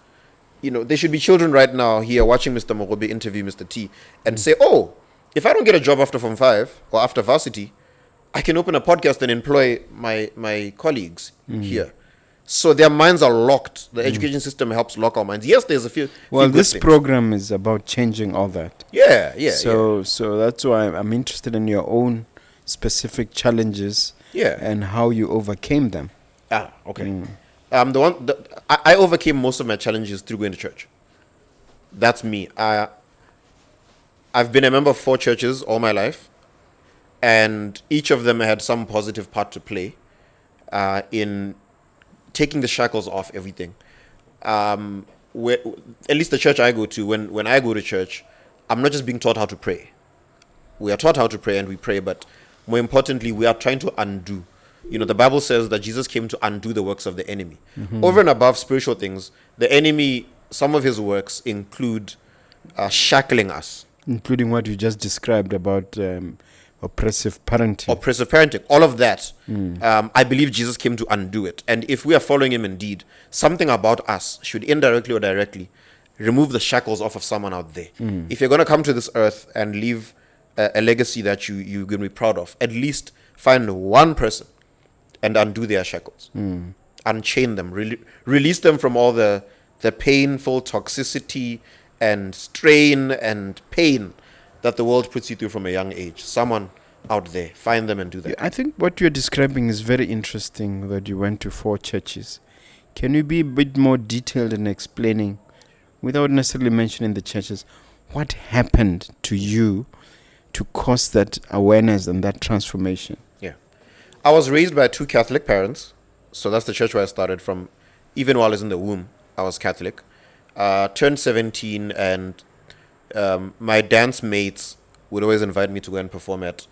There should be children right now here watching Mr. Mogobe interview Mr. T and say, oh, if I don't get a job after Form 5 or after varsity, I can open a podcast and employ my colleagues here. So their minds are locked. The education system helps lock our minds. Yes, there's a few. Well, few this good things. program is about changing all that. Yeah. So that's why I'm interested in your own specific challenges. Yeah. And how you overcame them. Okay. I overcame most of my challenges through going to church. That's me. I've been a member of 4 churches all my life, and each of them had some positive part to play in taking the shackles off everything. At least the church I go to, when I go to church, I'm not just being taught how to pray. We are taught how to pray and we pray, but more importantly, we are trying to undo. The Bible says that Jesus came to undo the works of the enemy. Over and above spiritual things, the enemy, some of his works include shackling us. Including what you just described about oppressive parenting. All of that. I believe Jesus came to undo it. And if we are following him indeed, something about us should indirectly or directly remove the shackles off of someone out there. If you're going to come to this earth and leave a legacy that you're going to be proud of, at least find one person and undo their shackles. Unchain them. Release them from all the painful toxicity and strain and pain that the world puts you through from a young age. Someone out there, find them and do that. Yeah, I think what you're describing is very interesting, that you went to 4 churches. Can you be a bit more detailed in explaining, without necessarily mentioning the churches, what happened to you to cause that awareness and that transformation? Yeah. I was raised by 2 Catholic parents. So that's the church where I started from. Even while I was in the womb, I was Catholic. Turned 17, and my dance mates would always invite me to go and perform at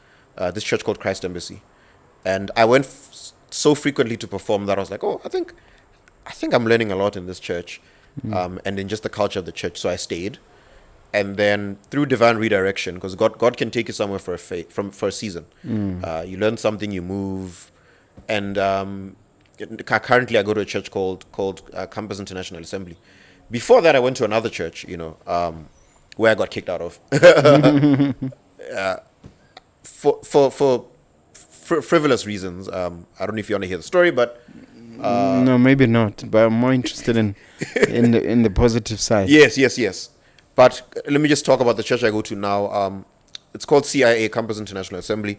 this church called Christ Embassy. And I went so frequently to perform that I was like, oh, I think I'm learning a lot in this church, and in just the culture of the church. So I stayed. And then through divine redirection, because God can take you somewhere for a season. You learn something, you move. And currently I go to a church called Campus International Assembly. Before that, I went to another church, where I got kicked out of. For frivolous reasons. I don't know if you want to hear the story, but no, maybe not. But I'm more interested in the positive side. yes. But let me just talk about the church I go to now. It's called CIA, Campus International Assembly.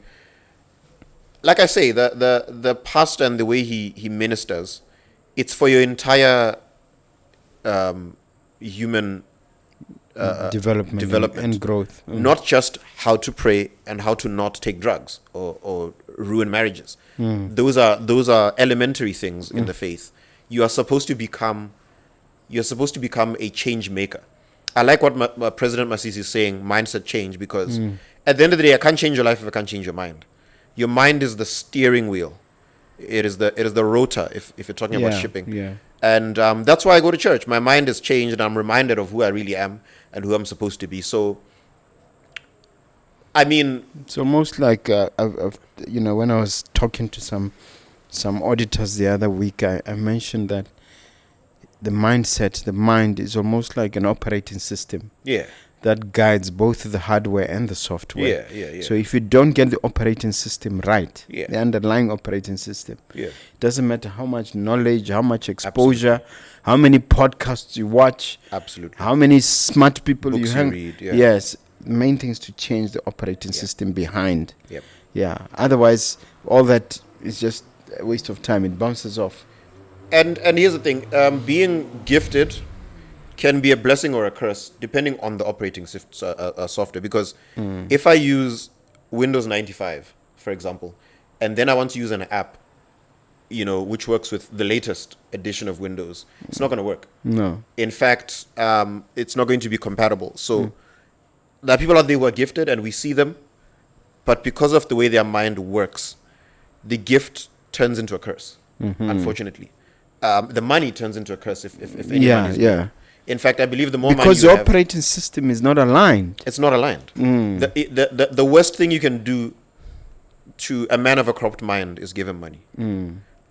Like I say, the pastor and the way he ministers, it's for your entire human development and growth. not just how to pray and how to not take drugs or ruin marriages. Those are elementary things in the faith. You're supposed to become a change maker. I like what President Masisi is saying, mindset change, because at the end of the day, I can't change your life if I can't change your mind. Your mind is the steering wheel. It is the rotor if you're talking about shipping. Yeah. And that's why I go to church. My mind is changed and I'm reminded of who I really am and who I'm supposed to be. So, I mean... It's almost like, when I was talking to some auditors the other week, I mentioned that the mind is almost like an operating system. Yeah. That guides both the hardware and the software. Yeah. So if you don't get the operating system right, Yeah. the underlying operating system, Yeah. doesn't matter how much knowledge, how much exposure, how many podcasts you watch, Absolutely. how many smart people Books you hang. read, yeah. Yes, the main thing is to change the operating system behind. Yep. Yeah, otherwise all that is just a waste of time. It bounces off. And here's the thing. Being gifted can be a blessing or a curse depending on the operating software. Because if I use Windows 95, for example, and then I want to use an app, which works with the latest edition of Windows, it's not going to work. No. In fact, it's not going to be compatible. So there are people out there who are gifted and we see them, but because of the way their mind works, the gift turns into a curse, unfortunately. The money turns into a curse if anyone is good. In fact, I believe the more money because you the have, operating system is not aligned. it's not aligned. The worst thing you can do to a man of a corrupt mind is give him money.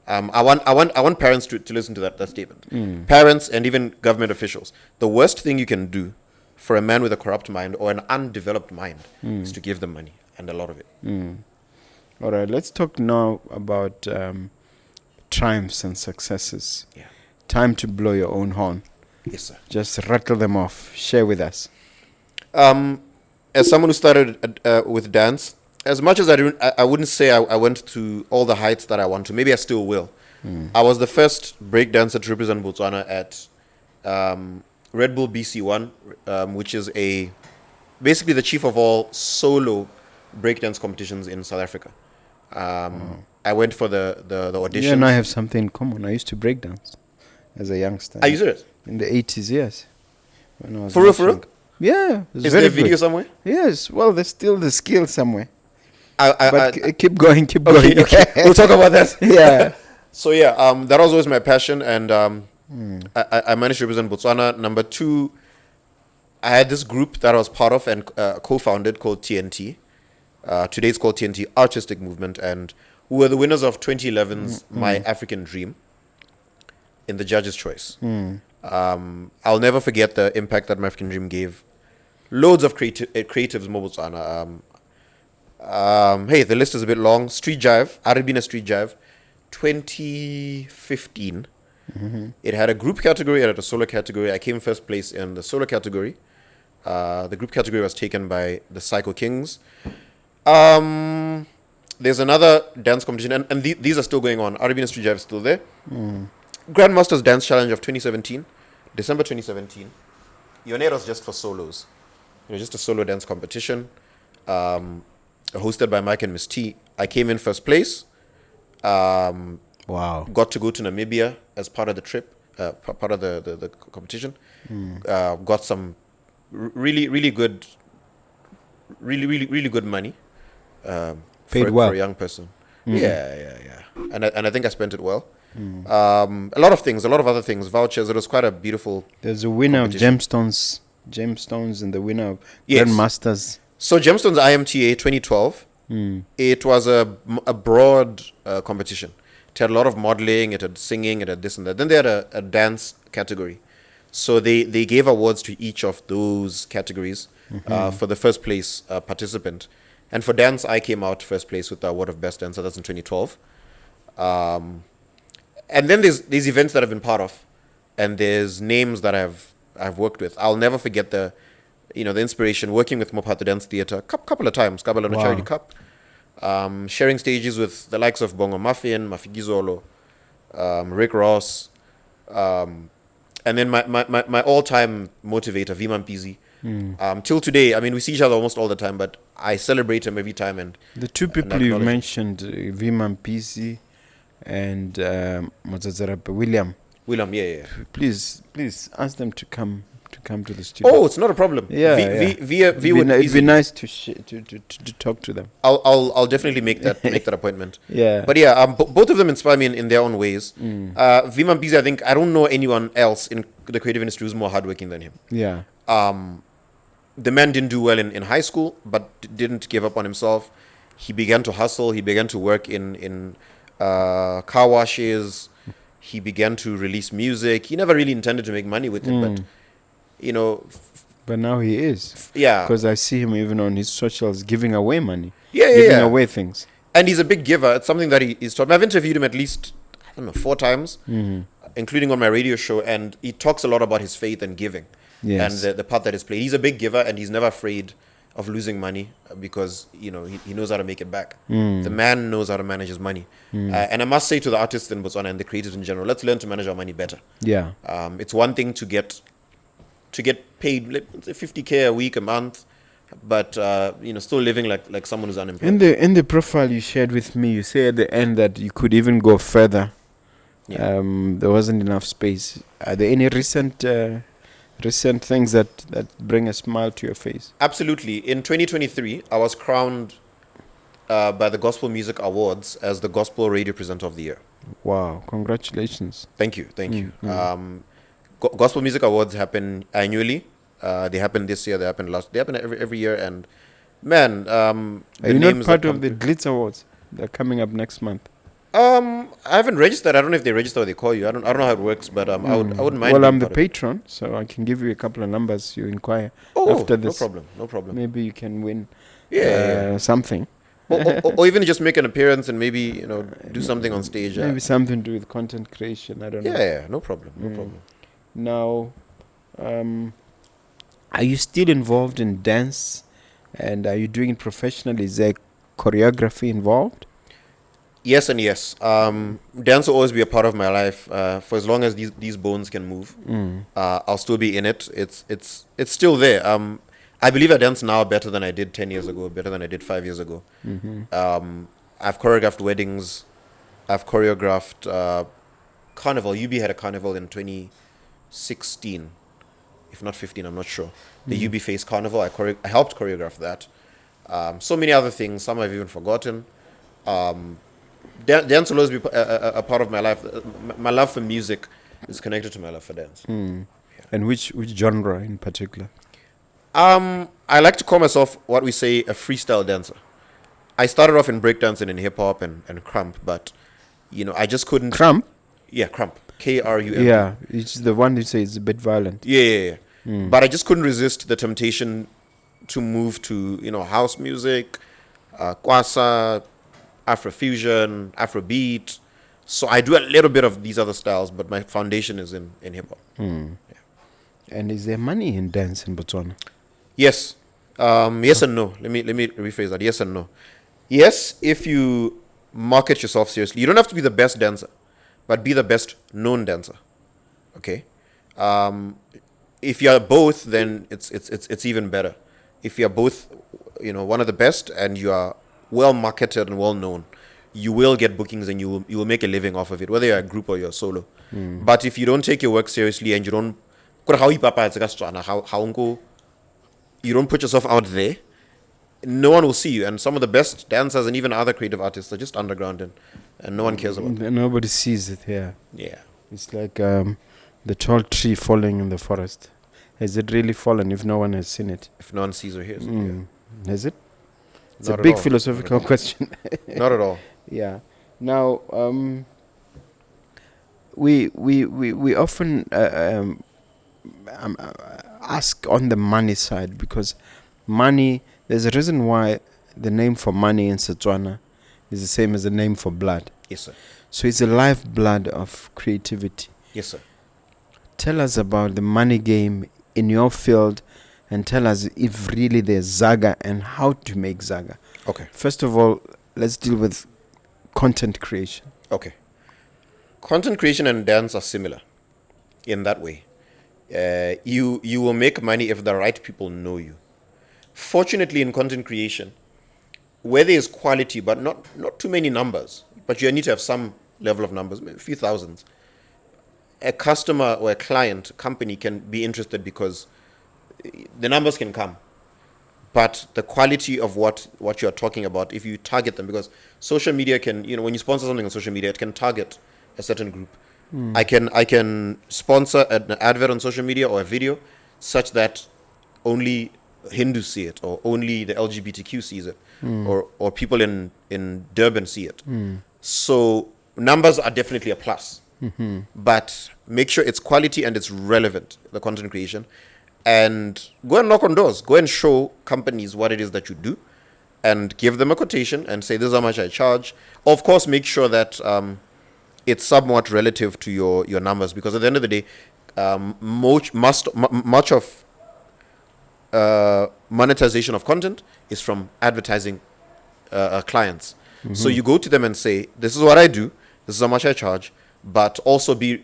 I want parents to listen to that statement. Parents and even government officials. The worst thing you can do for a man with a corrupt mind or an undeveloped mind is to give them money, and a lot of it. All right, let's talk now about triumphs and successes. Yeah. Time to blow your own horn. Yes, sir. Just rattle them off. Share with us. As someone who started with dance, as much as I wouldn't say I went to all the heights that I want to. Maybe I still will. I was the first breakdancer to represent Botswana at Red Bull BC1, which is basically the chief of all solo breakdance competitions in South Africa. I went for the audition. You and I have something in common. I used to breakdance as a youngster. Are you serious? In the 80s, yes. When I was For real? Yeah. Is there a video somewhere? Yes. Well, there's still the skill somewhere. But keep going. Okay. We'll talk about that. Yeah. So that was always my passion, and I managed to represent Botswana. Number 2, I had this group that I was part of and co-founded called TNT. Today it's called TNT Artistic Movement, and we were the winners of 2011's My African Dream in the Judge's Choice. I'll never forget the impact that My African Dream gave. Loads of creatives in Botswana. Hey, the list is a bit long. Street Jive, Arabina Street Jive, 2015. It had a group category, it had a solo category. I came first place in the solo category. The group category was taken by the Psycho Kings. There's another dance competition, and these are still going on. Arabina Street Jive is still there. Grandmaster's Dance Challenge of 2017, December 2017. Ionero's just for solos. Just a solo dance competition. Hosted by Mike and Miss T. I came in first place. Wow. Got to go to Namibia as part of the trip, part of the competition. Got some really good money. Paid for well. a young person. Yeah. And I think I spent it well. A lot of things, a lot of other things, vouchers. It was quite a beautiful. There's a winner of Gemstones, and the winner of Grandmasters. So Gemstones IMTA 2012. It was a broad competition. It had a lot of modeling, it had singing, it had this and that. Then they had a dance category. So they gave awards to each of those categories for the first place participant. And for dance, I came out first place with the award of best dancer. That's in 2012. And then there's events that I've been part of, and there's names that I've worked with. I'll never forget the inspiration working with Mopato Dance Theatre a couple of times, Kabalo Wow. Charity Cup, sharing stages with the likes of Bongo Muffin, Mafikizolo, Rick Ross, and then my all-time motivator, Viman Pizzi. Till today, I mean, we see each other almost all the time, but I celebrate him every time. And The two people you mentioned, Viman Pisi and William. William, yeah. Please ask them to come to the studio. Oh, it's not a problem. Yeah, It'd it'd be nice to talk to them. I'll definitely make that appointment. Yeah. But yeah, both of them inspire me in their own ways. Viman Pizzi, I think I don't know anyone else in the creative industry who's more hardworking than him. Yeah. The man didn't do well in high school, but didn't give up on himself. He began to hustle. He began to work in car washes. He began to release music. He never really intended to make money with it, but But now he is. yeah, Because I see him even on his socials giving away money. yeah, Giving away things. And he's a big giver. It's something that he's taught me. I've interviewed him at least, 4 times, including on my radio show, and he talks a lot about his faith and giving. Yes. And the part that is played. He's a big giver, and he's never afraid of losing money because he knows how to make it back. The man knows how to manage his money. And I must say to the artists in Botswana and the creatives in general, let's learn to manage our money better. Yeah. It's one thing to get paid, let's say 50K a week, a month, but still living like someone who's unemployed. In the profile you shared with me, you say at the end that you could even go further. Yeah. There wasn't enough space. Are there any recent things that bring a smile to your face? Absolutely. In 2023, I was crowned by the Gospel Music Awards as the Gospel Radio Presenter of the Year. Wow! Congratulations. Thank you. Gospel Music Awards happen annually. They happen this year. They happen last. They happen every year. And man, Are you not part of the Glitz Awards? They're coming up next month. I haven't registered. I don't know if they register or they call you. I don't know how it works, but I wouldn't mind. Well, I'm being the part of it. patron, so I can give you a couple of numbers. You inquire Oh, after this. no problem. Maybe you can win Yeah. something. or even just make an appearance and maybe do something on stage. Maybe something to do with content creation. I don't know. Yeah, no problem. Now, are you still involved in dance? And are you doing it professionally? Is there choreography involved? Yes and yes. Dance will always be a part of my life for as long as these bones can move. I'll still be in it. It's still there. I believe I dance now better than I did 10 years ago, better than I did 5 years ago. I've choreographed weddings. I've choreographed carnival. UB had a carnival in 2016, if not 15. I'm not sure. The UB Face Carnival. I helped choreograph that. So many other things. Some I've even forgotten. Dance will always be a part of my life. My love for music is connected to my love for dance. And which genre in particular? I like to call myself what we say a freestyle dancer. I started off in breakdancing and hip hop and crump, but I just couldn't. Crump? Yeah, crump. KRUMP. Yeah, it's the one you say is a bit violent. Yeah. But I just couldn't resist the temptation to move to house music, kwasa, Afrofusion, Afrobeat. So I do a little bit of these other styles, but my foundation is in hip hop. And is there money in dance in Botswana? Yes. Yes and no. Let me rephrase that. Yes and no. Yes, if you market yourself seriously. You don't have to be the best dancer, but be the best known dancer. Okay? If you're both, then it's even better. If you're both, one of the best and you are well marketed and well known, you will get bookings and you will make a living off of it, whether you're a group or you're solo. But if you don't take your work seriously and you don't put yourself out there, no one will see you. And some of the best dancers and even other creative artists are just underground and no one cares about them. Nobody sees it here. Yeah. It's like the tall tree falling in the forest. Has it really fallen if no one has seen it? If no one sees or hears it. Yeah. Has it? It's Not a at big all. philosophical question. Not at all. Yeah. Now, we often ask on the money side because money. There's a reason why the name for money in Setswana is the same as the name for blood. Yes, sir. So it's the lifeblood of creativity. Yes, sir. Tell us about the money game in your field, and tell us if really there's Zaga and how to make Zaga. Okay. First of all, let's deal with content creation. Okay. Content creation and dance are similar in that way. You will make money if the right people know you. Fortunately, in content creation, where there is quality but not too many numbers, but you need to have some level of numbers, maybe a few thousands, a customer or a client, a company can be interested because the numbers can come. But the quality of what you're talking about, if you target them, because social media can, when you sponsor something on social media, it can target a certain group. I can sponsor an advert on social media or a video such that only Hindus see it, or only the LGBTQ sees it, or people in Durban see it. So numbers are definitely a plus. But make sure it's quality and it's relevant, the content creation. And go and knock on doors. Go and show companies what it is that you do and give them a quotation and say, this is how much I charge. Of course, make sure that it's somewhat relative to your numbers, because at the end of the day, much of monetization of content is from advertising clients. So you go to them and say, this is what I do, this is how much I charge, but also be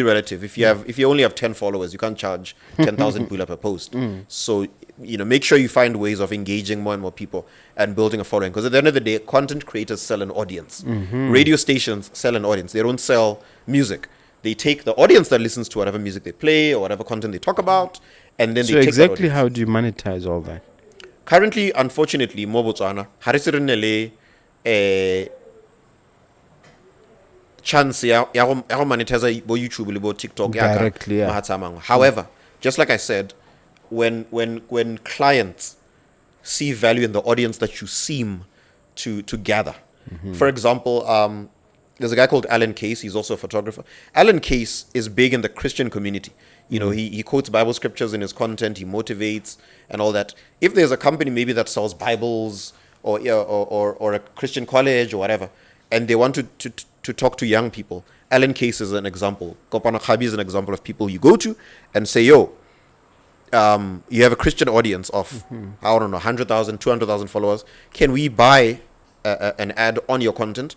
relative. If you only have 10 followers, you can't charge 10,000 pula per post. So make sure you find ways of engaging more and more people and building a following, because at the end of the day, content creators sell an audience. Radio stations sell an audience. They don't sell music. They take the audience that listens to whatever music they play or whatever content they talk about, and then So they take exactly how do you monetize all that? Currently, unfortunately, mo Botswana harisirinele chance ya go monetize bo YouTube le bo TikTok Directly, yeah. However, just like I said, when clients see value in the audience that you seem to gather. For example, there's a guy called Alan Case. He's also a photographer. Alan Case is big in the Christian community. He quotes Bible scriptures in his content. He motivates and all that. If there's a company maybe that sells Bibles or a Christian college or whatever, and they want to talk to young people, Alan Case is an example. Kopana Khabi is an example of people you go to and say, yo, you have a Christian audience of, I don't know, 100,000, 200,000 followers. Can we buy an ad on your content?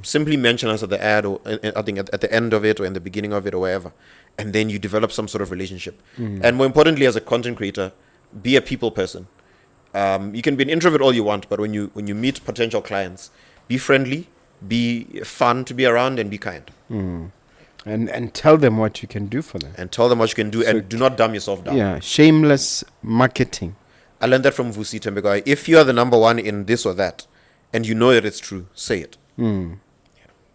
Simply mention us at the ad, or I think at the end of it or in the beginning of it or wherever. And then you develop some sort of relationship. And more importantly, as a content creator, be a people person. You can be an introvert all you want, but when you meet potential clients, be friendly, be fun to be around, and be kind. And tell them what you can do for them. And tell them what you can do, and do not dumb yourself down. Yeah, shameless marketing. I learned that from Vusi Tembegoi. If you are the number one in this or that, and you know that it's true, say it.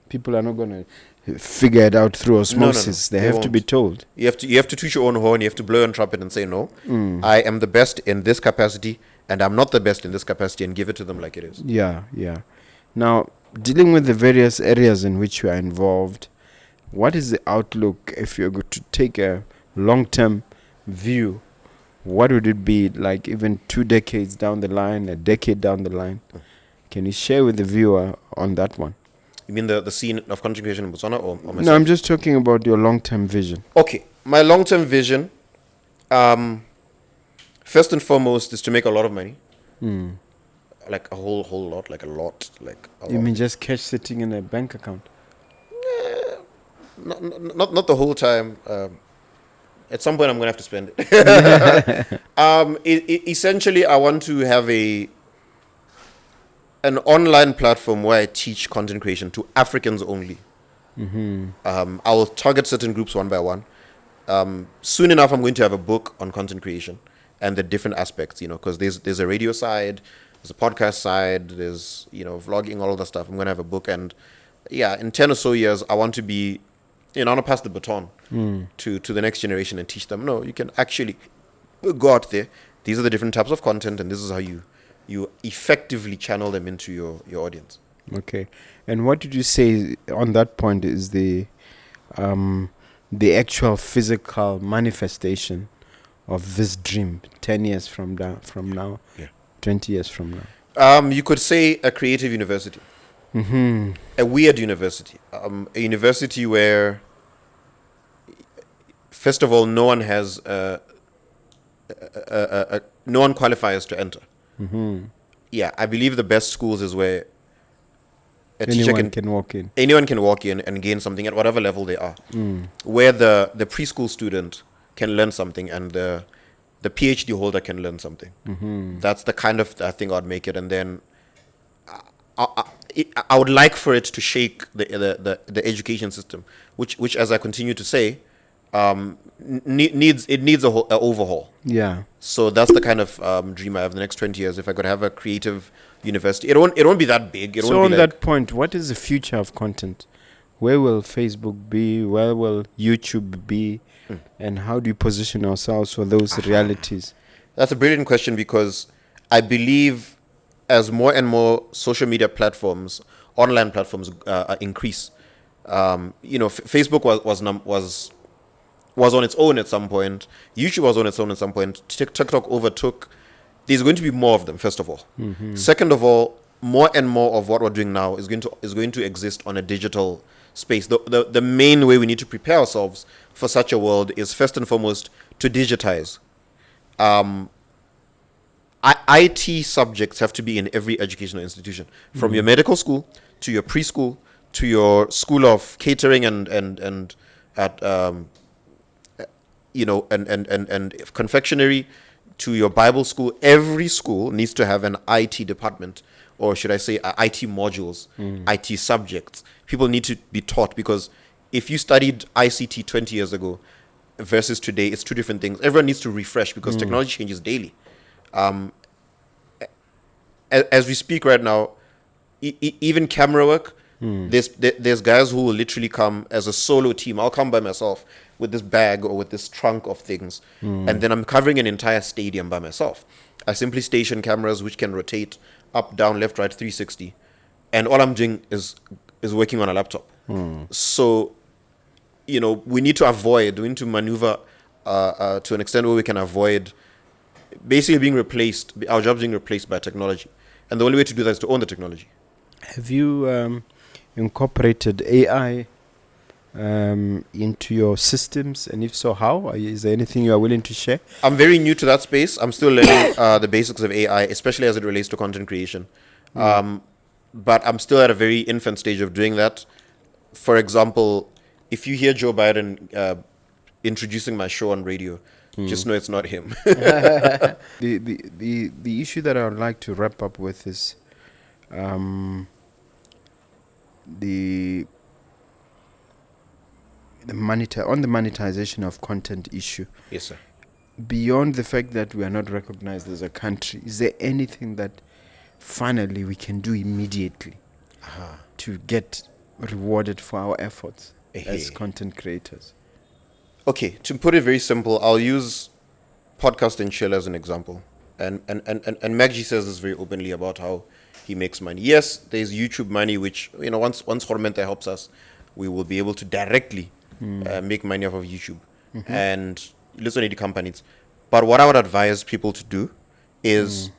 People are not going to figure it out through osmosis. No, they have to be told. You have to toot your own horn. You have to blow your own trumpet and say, no, I am the best in this capacity, and I'm not the best in this capacity, and give it to them like it is. Yeah. Now, dealing with the various areas in which you are involved, what is the outlook if you're going to take a long-term view? What would it be like even 2 decades down the line, a decade down the line? Can you share with the viewer on that one? You mean the scene of content creation in Botswana or myself? No, I'm just talking about your long-term vision. Okay. My long-term vision, first and foremost, is to make a lot of money. Like a whole lot, like a lot. You mean just cash sitting in a bank account? Not the whole time. At some point, I'm going to have to spend it. Essentially, I want to have an online platform where I teach content creation to Africans only. I will target certain groups one by one. Soon enough, I'm going to have a book on content creation and the different aspects, because there's a radio side, there's a podcast side, there's, vlogging, all of that stuff. I'm going to have a book, and in 10 or so years, I want to be, I want to pass the baton to the next generation and teach them, no, you can actually go out there. These are the different types of content, and this is how you effectively channel them into your audience. Okay. And what did you say on that point is the actual physical manifestation of this dream 10 years from now, 20 years from now? You could say a creative university, Mm-hmm. a weird university, a university where, first of all, no one has no one qualifies to enter. Mm-hmm. Yeah, I believe the best schools is where a teacher Anyone can walk in. anyone can walk in and gain something at whatever level they are. Mm. Where the preschool student can learn something and the PhD holder can learn something. Mm-hmm. That's the kind of thing I'd make it. And then I would like for it to shake the education system, which as I continue to say, needs a overhaul. Yeah. So that's the kind of dream I have the next 20 years. If I could have a creative university, it won't be that big. So on that point, what is the future of content? Where will Facebook be? Where will YouTube be? And how do you position ourselves for those realities? That's a brilliant question, because I believe as more and more social media platforms, online platforms increase, Facebook was on its own at some point. YouTube was on its own at some point. TikTok overtook. There's going to be more of them, first of all. Mm-hmm. Second of all, more and more of what we're doing now is going to exist on a digital space. The main way we need to prepare ourselves for such a world is first and foremost to digitize. IT subjects have to be in every educational institution, from your medical school to your preschool to your school of catering and at confectionery, to your Bible school. Every school needs to have an IT department, or should I say IT modules, IT subjects. People need to be taught, because if you studied ICT 20 years ago versus today, it's two different things. Everyone needs to refresh, because technology changes daily. As we speak right now, even camera work, there's guys who will literally come as a solo team. I'll come by myself with this bag or with this trunk of things, and then I'm covering an entire stadium by myself. I simply station cameras which can rotate up, down, left, right, 360, and all I'm doing is working on a laptop. So, we need to maneuver to an extent where we can avoid basically being replaced, our jobs being replaced by technology. And the only way to do that is to own the technology. Have you incorporated AI into your systems? And if so, how? Is there anything you are willing to share? I'm very new to that space. I'm still learning the basics of AI, especially as it relates to content creation. But I'm still at a very infant stage of doing that. For example, if you hear Joe Biden introducing my show on radio, just know it's not him. The issue that I would like to wrap up with is the monetization of content issue. Yes, sir. Beyond the fact that we are not recognized as a country, is there anything that finally we can do immediately to get rewarded for our efforts as content creators? Okay, to put it very simple, I'll use Podcast and Chill as an example. And Maggie says this very openly about how he makes money. Yes, there's YouTube money, which, once Hormenta helps us, we will be able to directly make money off of YouTube. And listen to the companies. But what I would advise people to do is,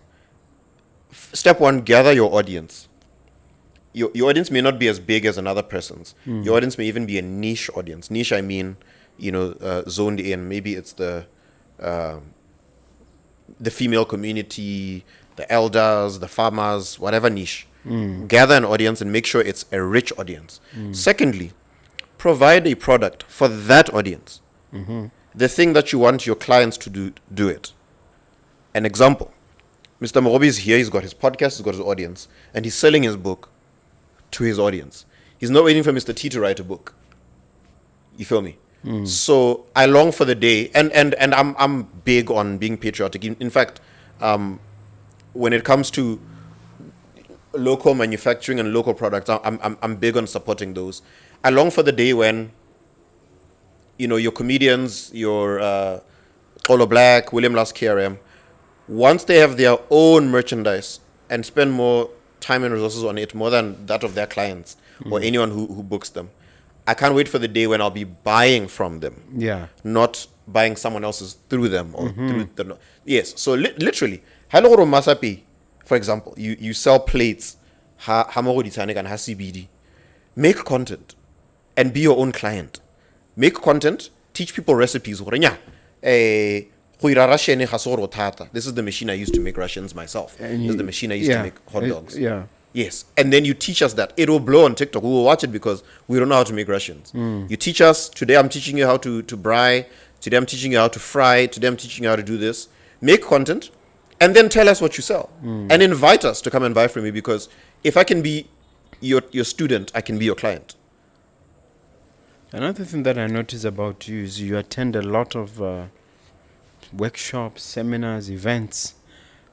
step one, gather your audience. Your audience may not be as big as another person's. Your audience may even be a niche audience. Niche, I mean, zoned in. Maybe it's the female community, the elders, the farmers, whatever niche. Gather an audience and make sure it's a rich audience. Secondly, provide a product for that audience. The thing that you want your clients to do it. An example, Mr. Mogobe is here, he's got his podcast, he's got his audience, and he's selling his book to his audience. He's not waiting for Mr. T to write a book. You feel me? So I long for the day, and I'm big on being patriotic. In fact, when it comes to local manufacturing and local products, I'm big on supporting those. I long for the day when, your comedians, your Olo Black, William Last KRM, once they have their own merchandise and spend more time and resources on it, more than that of their clients or anyone who books them, I can't wait for the day when I'll be buying from them. Yeah. Not buying someone else's through them or through the... Yes. So literally, Haloro Masapi For example, you sell plates, ha mo go di tshwane kana ha CBD. Make content and be your own client. Make content, teach people recipes. Go ira Russian ga se gore thata. This is the machine I used to make Russians myself. This is the machine I used to make hot dogs. Yes. And then you teach us that. It will blow on TikTok. We will watch it because we don't know how to make Russians. You teach us. Today I'm teaching you how to braai. Today I'm teaching you how to fry. Today I'm teaching you how to do this. Make content and then tell us what you sell. And invite us to come and buy from you, because if I can be your student, I can be your client. Another thing that I notice about you is you attend a lot of workshops, seminars, events.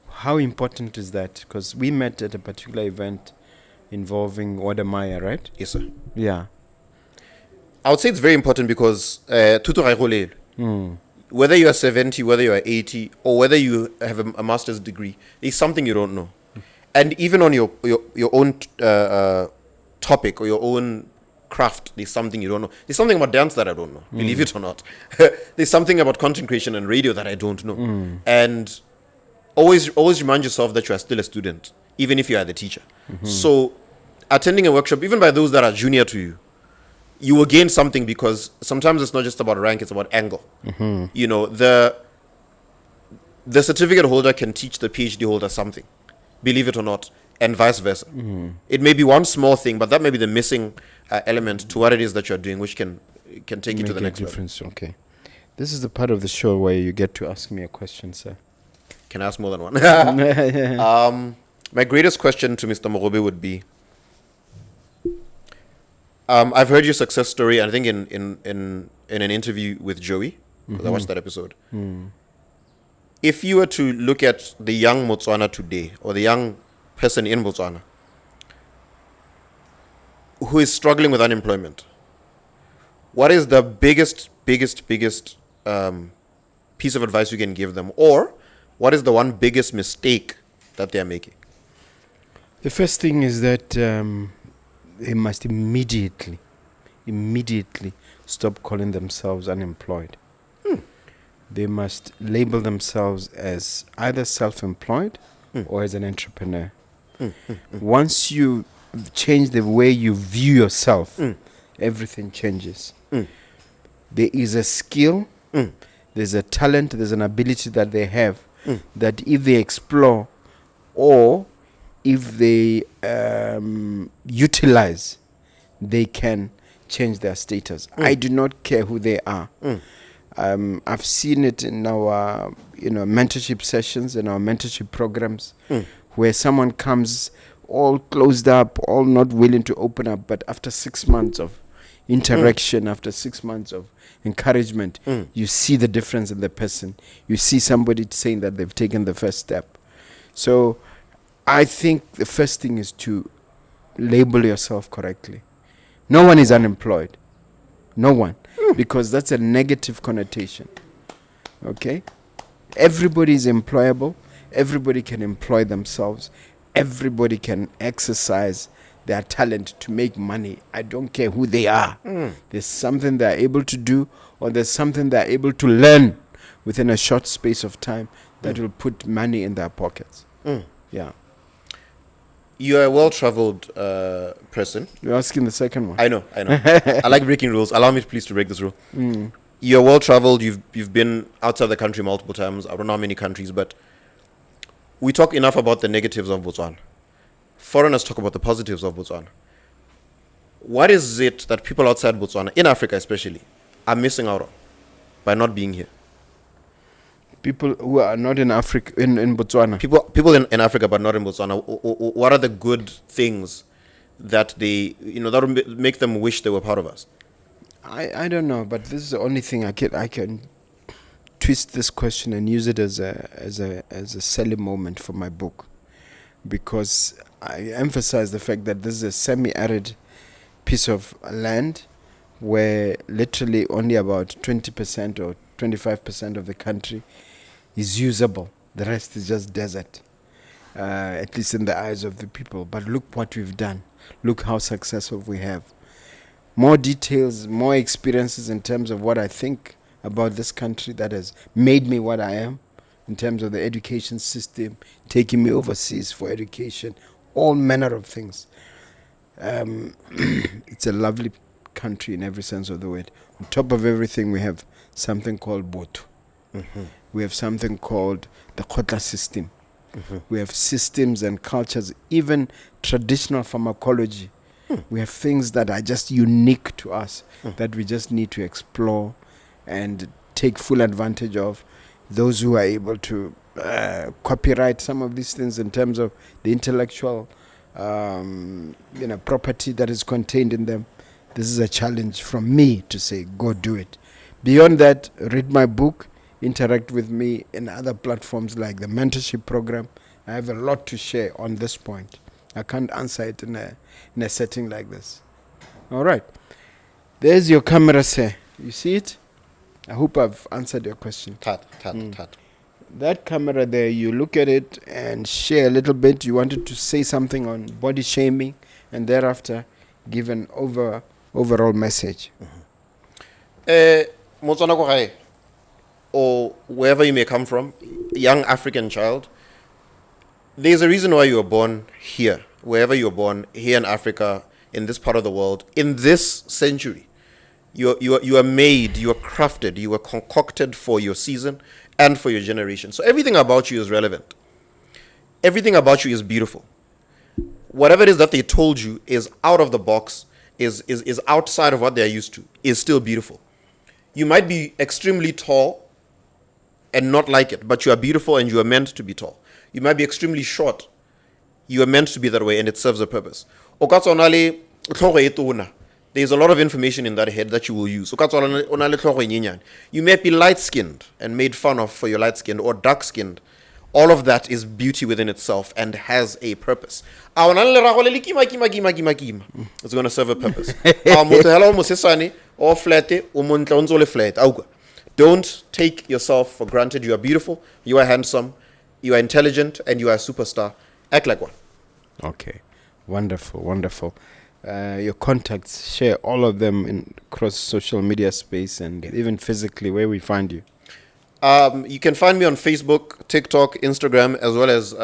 How important is that? Because we met at a particular event involving Wadamaya, right? Yes, sir. Yeah. I would say it's very important because whether you are 70, whether you are 80, or whether you have a master's degree, there's something you don't know. And even on your own topic or your own craft, there's something you don't know. There's something about dance that I don't know, believe it or not. There's something about content creation and radio that I don't know. And always remind yourself that you are still a student, even if you are the teacher. So attending a workshop, even by those that are junior to you, you will gain something, because sometimes it's not just about rank, it's about angle. You know, the certificate holder can teach the PhD holder something, believe it or not, and vice versa. It may be one small thing, but that may be the missing element to what it is that you're doing, which can take you to the next difference. Okay. This is the part of the show where you get to ask me a question, sir. Can I ask more than one? My greatest question to Mr. Mogobe would be, I've heard your success story, I think in an interview with Joey, because I watched that episode. If you were to look at the young Botswana today, or the young person in Botswana who is struggling with unemployment, what is the biggest piece of advice you can give them? Or what is the one biggest mistake that they're making? The first thing is that they must immediately stop calling themselves unemployed. They must label themselves as either self-employed or as an entrepreneur. Once you change the way you view yourself, everything changes. There is a skill, there's a talent, there's an ability that they have that if they explore or if they utilize, they can change their status. I do not care who they are. I've seen it in our mentorship sessions and our mentorship programs where someone comes all closed up, all not willing to open up, but after 6 months of interaction, after 6 months of encouragement, you see the difference in the person. You see somebody saying that they've taken the first step. So I think the first thing is to label yourself correctly. No one is unemployed. No one. Because that's a negative connotation. Okay? Everybody is employable. Everybody can employ themselves. Everybody can exercise their talent to make money. I don't care who they are. There's something they're able to do, or there's something they're able to learn within a short space of time that will put money in their pockets. Yeah. You're a well-traveled person. You're asking the second one. I know. I like breaking rules. Allow me, please, to break this rule. You're well-traveled. You've been outside the country multiple times. I don't know how many countries, but we talk enough about the negatives of Botswana. Foreigners talk about the positives of Botswana. What is it that people outside Botswana, in Africa especially, are missing out on by not being here? People who are not in Africa, in Botswana. People in Africa but not in Botswana. What are the good things that they, that would make them wish they were part of us? I don't know, but this is the only thing I can twist this question and use it as a selling moment for my book, because I emphasize the fact that this is a semi-arid piece of land where literally only about 20% or 25% of the country is usable. The rest is just desert, at least in the eyes of the people. But look what we've done. Look how successful we have. More details, more experiences in terms of what I think about this country that has made me what I am. in terms of the education system, taking me overseas for education, all manner of things. It's a lovely country in every sense of the word. On top of everything, we have something called Botu. We have something called the Kotla system. We have systems and cultures, even traditional pharmacology. We have things that are just unique to us that we just need to explore and take full advantage of. Those who are able to copyright some of these things in terms of the intellectual property that is contained in them. This is a challenge from me to say, go do it. Beyond that, read my book, interact with me in other platforms like the Mentorship program. I have a lot to share on this point. I can't answer it in a setting like this. All right. There's your camera, sir. You see it? I hope I've answered your question. Tat. That camera there, you look at it and share a little bit. You wanted to say something on body shaming and thereafter give an overall message. Motswana ko gae, or wherever you may come from, young African child, there's a reason why you were born here, wherever you were born, here in Africa, in this part of the world, in this century. You are made, you are crafted, you are concocted for your season and for your generation. So everything about you is relevant. Everything about you is beautiful. Whatever it is that they told you is out of the box, is outside of what they're used to, is still beautiful. You might be extremely tall and not like it, but you are beautiful and you are meant to be tall. You might be extremely short. You are meant to be that way and it serves a purpose. There's a lot of information in that head that you will use. You may be light-skinned and made fun of for your light-skinned or dark-skinned. All of that is beauty within itself and has a purpose. It's going to serve a purpose. Don't take yourself for granted. You are beautiful, you are handsome, you are intelligent, and you are a superstar. Act like one. Okay. Wonderful. Your contacts, share all of them across social media space and even physically where we find you. You can find me on Facebook, TikTok, Instagram, as well as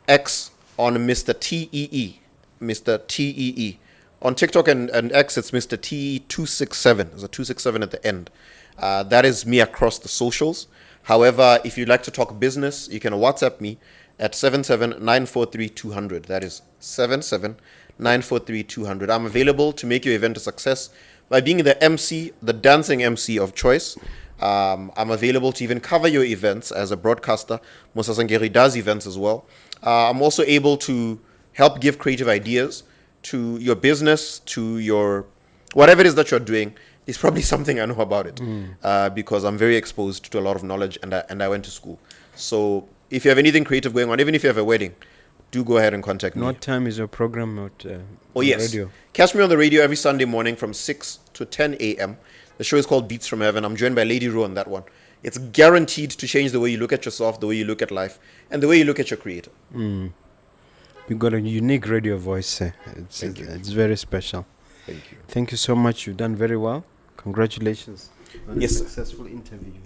X on Mr. TEE. Mr. TEE. On TikTok and X, it's Mr. TE267. There's a 267 at the end. That is me across the socials. However, if you'd like to talk business, you can WhatsApp me at 77943200. That is 77943200. I'm available to make your event a success by being the MC, the dancing MC of choice. I'm available to even cover your events as a broadcaster. Musa Sangeri does events as well. I'm also able to help give creative ideas to your business, to your whatever it is that you're doing. It's probably something I know about it because I'm very exposed to a lot of knowledge and I went to school. So if you have anything creative going on, even if you have a wedding, do go ahead and contact me. What time is your program at radio? Catch me on the radio every Sunday morning from 6 to 10 a.m. The show is called Beats from Heaven. I'm joined by Lady Ro on that one. It's guaranteed to change the way you look at yourself, the way you look at life, and the way you look at your creator. You've got a unique radio voice, sir. It's very special. Thank you. Thank you so much. You've done very well. Congratulations on Yes, a successful interview.